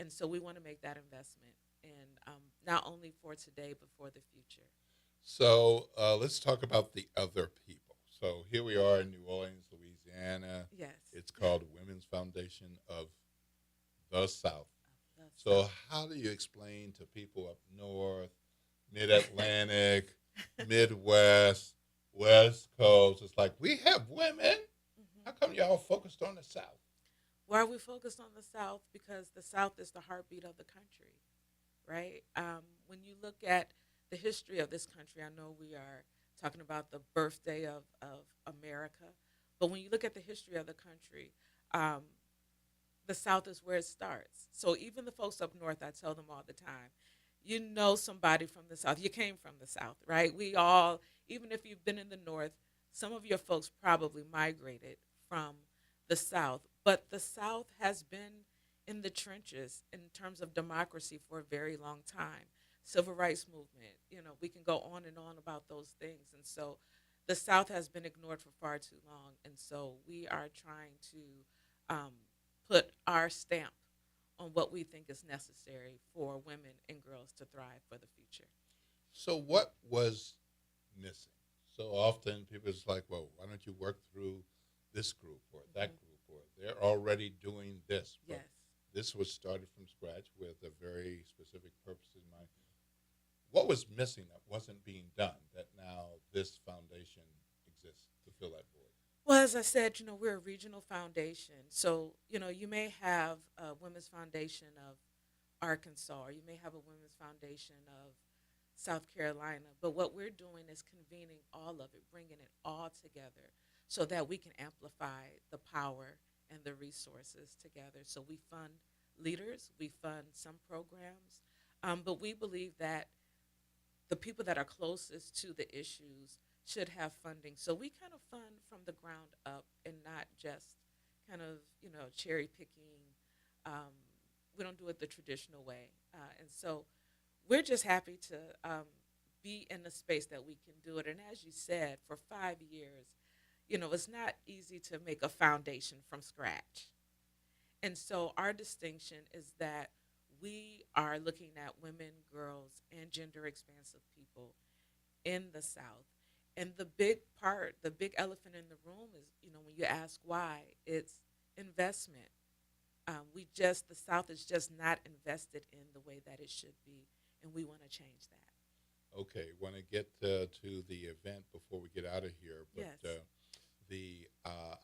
And so we want to make that investment, and not only for today, but for the future. So let's talk about the other people. So here we are in New Orleans, Louisiana. Yes. It's called Women's Foundation of the South. So how do you explain to people up north, mid-Atlantic, Midwest, West Coast, it's like, we have women? How come y'all focused on the South? Why are we focused on the South? Because the South is the heartbeat of the country, right? When you look at the history of this country, I know we are talking about the birthday of America, but when you look at the history of the country, the South is where it starts. So even the folks up north, I tell them all the time, you know somebody from the South. You came from the South, right? We all, even if you've been in the North, some of your folks probably migrated from the South. But the South has been in the trenches in terms of democracy for a very long time. Civil rights movement, we can go on and on about those things. And so the South has been ignored for far too long. And so we are trying to put our stamp on what we think is necessary for women and girls to thrive for the future. So what was missing? So often people is like, well, why don't you work through this group or that group, or they're already doing this. But yes. This was started from scratch with a very specific purpose in mind. What was missing that wasn't being done that now this foundation exists to fill that void? Well, as I said, we're a regional foundation. So, you may have a Women's Foundation of Arkansas, or you may have a Women's Foundation South Carolina. But what we're doing is convening all of it, bringing it all together so that we can amplify the power and the resources together. So we fund leaders, we fund some programs, but we believe that the people that are closest to the issues should have funding. So we kind of fund from the ground up and not just kind of, cherry picking. We don't do it the traditional way. And so we're just happy to be in the space that we can do it. And as you said, for 5 years, it's not easy to make a foundation from scratch. And so our distinction is that we are looking at women, girls, and gender expansive people in the South. And the big elephant in the room is, when you ask why, it's investment. The South is just not invested in the way that it should be, and we want to change that. Okay, want to get to the event before we get out of here, but Yes. The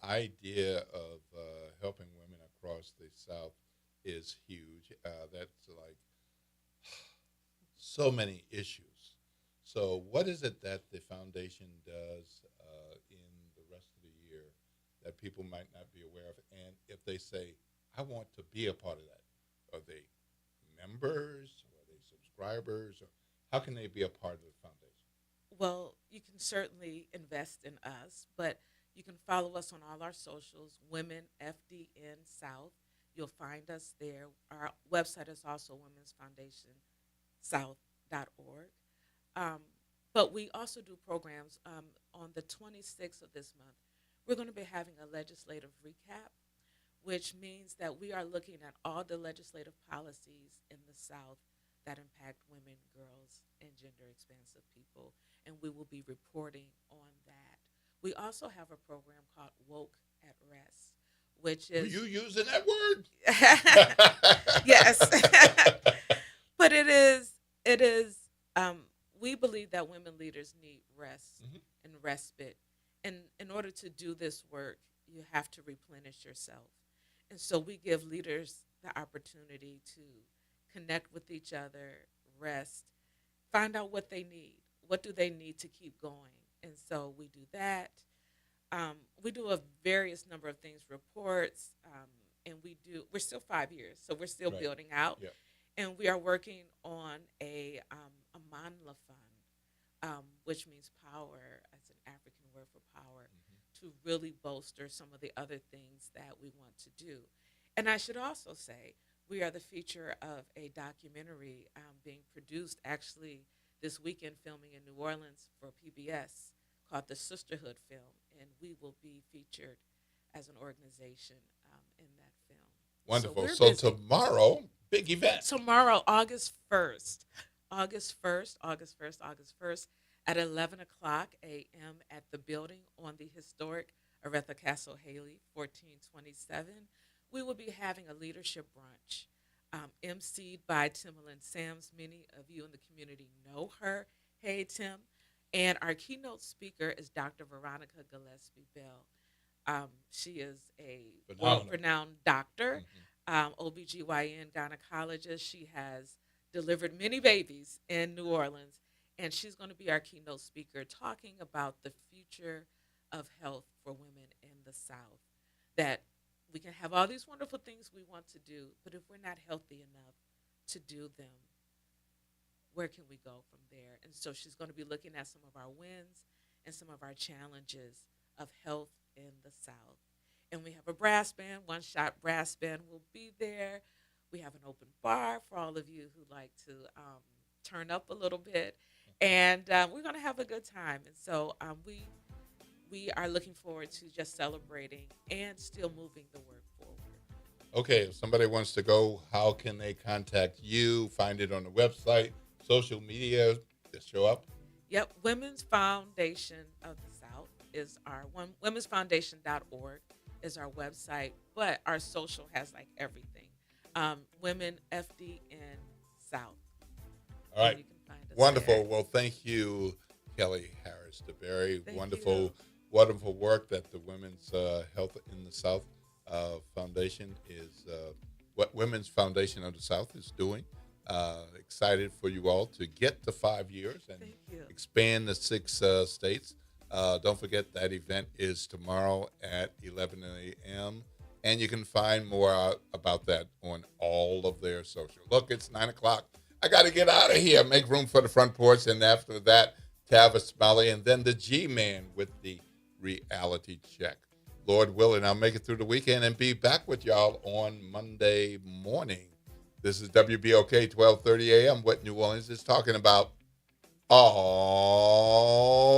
idea of helping women across the South is huge. That's like so many issues. So what is it that the foundation does in the rest of the year that people might not be aware of? And if they say, I want to be a part of that, are they members? Are they subscribers? Or how can they be a part of the foundation? Well, you can certainly invest in us, but you can follow us on all our socials, Women FDN South. You'll find us there. Our website is also womensfoundationsouth.org. But we also do programs. On the 26th of this month, we're going to be having a legislative recap, which means that we are looking at all the legislative policies in the South that impact women, girls, and gender expansive people, and we will be reporting on that. We also have a program called Woke at Rest, which is... Are you using that word? Yes. But it is, we believe that women leaders need rest and respite. And in order to do this work, you have to replenish yourself. And so we give leaders the opportunity to connect with each other, rest, find out what they need. What do they need to keep going? And so we do that. We do a various number of things, reports, and we're still 5 years, so we're still building out. Yeah. And we are working on a Manla Fund, which means power, as an African word for power, to really bolster some of the other things that we want to do. And I should also say, we are the feature of a documentary being produced actually this weekend, filming in New Orleans for PBS, called the Sisterhood Film, and we will be featured as an organization in that film. Wonderful. So So tomorrow, big event. Tomorrow, August 1st, at 11 o'clock a.m. at the building on the historic Aretha Castle Haley, 1427. We will be having a leadership brunch, emceed by Timbaland Sams. Many of you in the community know her. Hey, Tim. And our keynote speaker is Dr. Veronica Gillespie Bell. She is a world-renowned doctor, OBGYN gynecologist. She has delivered many babies in New Orleans, and she's going to be our keynote speaker talking about the future of health for women in the South. That we can have all these wonderful things we want to do, but if we're not healthy enough to do them, where can we go from there? And so she's going to be looking at some of our wins and some of our challenges of health in the South. And we have a brass band, One Shot Brass Band will be there. We have an open bar for all of you who like to turn up a little bit. And we're going to have a good time. And so we are looking forward to just celebrating and still moving the work forward. Okay, if somebody wants to go, how can they contact you? Find it on the website, social media, just show up? Yep, Women's Foundation of the South is our womensfoundation.org is our website, but our social has like everything. Women FDN South. All right. You can find us Wonderful. there. Well, thank you, Kelly Harris DeBerry. Thank Wonderful work that the Women's Health in the South Foundation is, what Women's Foundation of the South is doing. Excited for you all to get to 5 years and expand to 6 states. Don't forget that event is tomorrow at 11 a.m. And you can find more out about that on all of their social. Look, it's 9 o'clock. I got to get out of here. Make room for the front porch. And after that, Tavis Smiley, and then the G-Man with the reality check. Lord willing, I'll make it through the weekend and be back with y'all on Monday morning. This is WBOK 1230 AM, what New Orleans is talking about all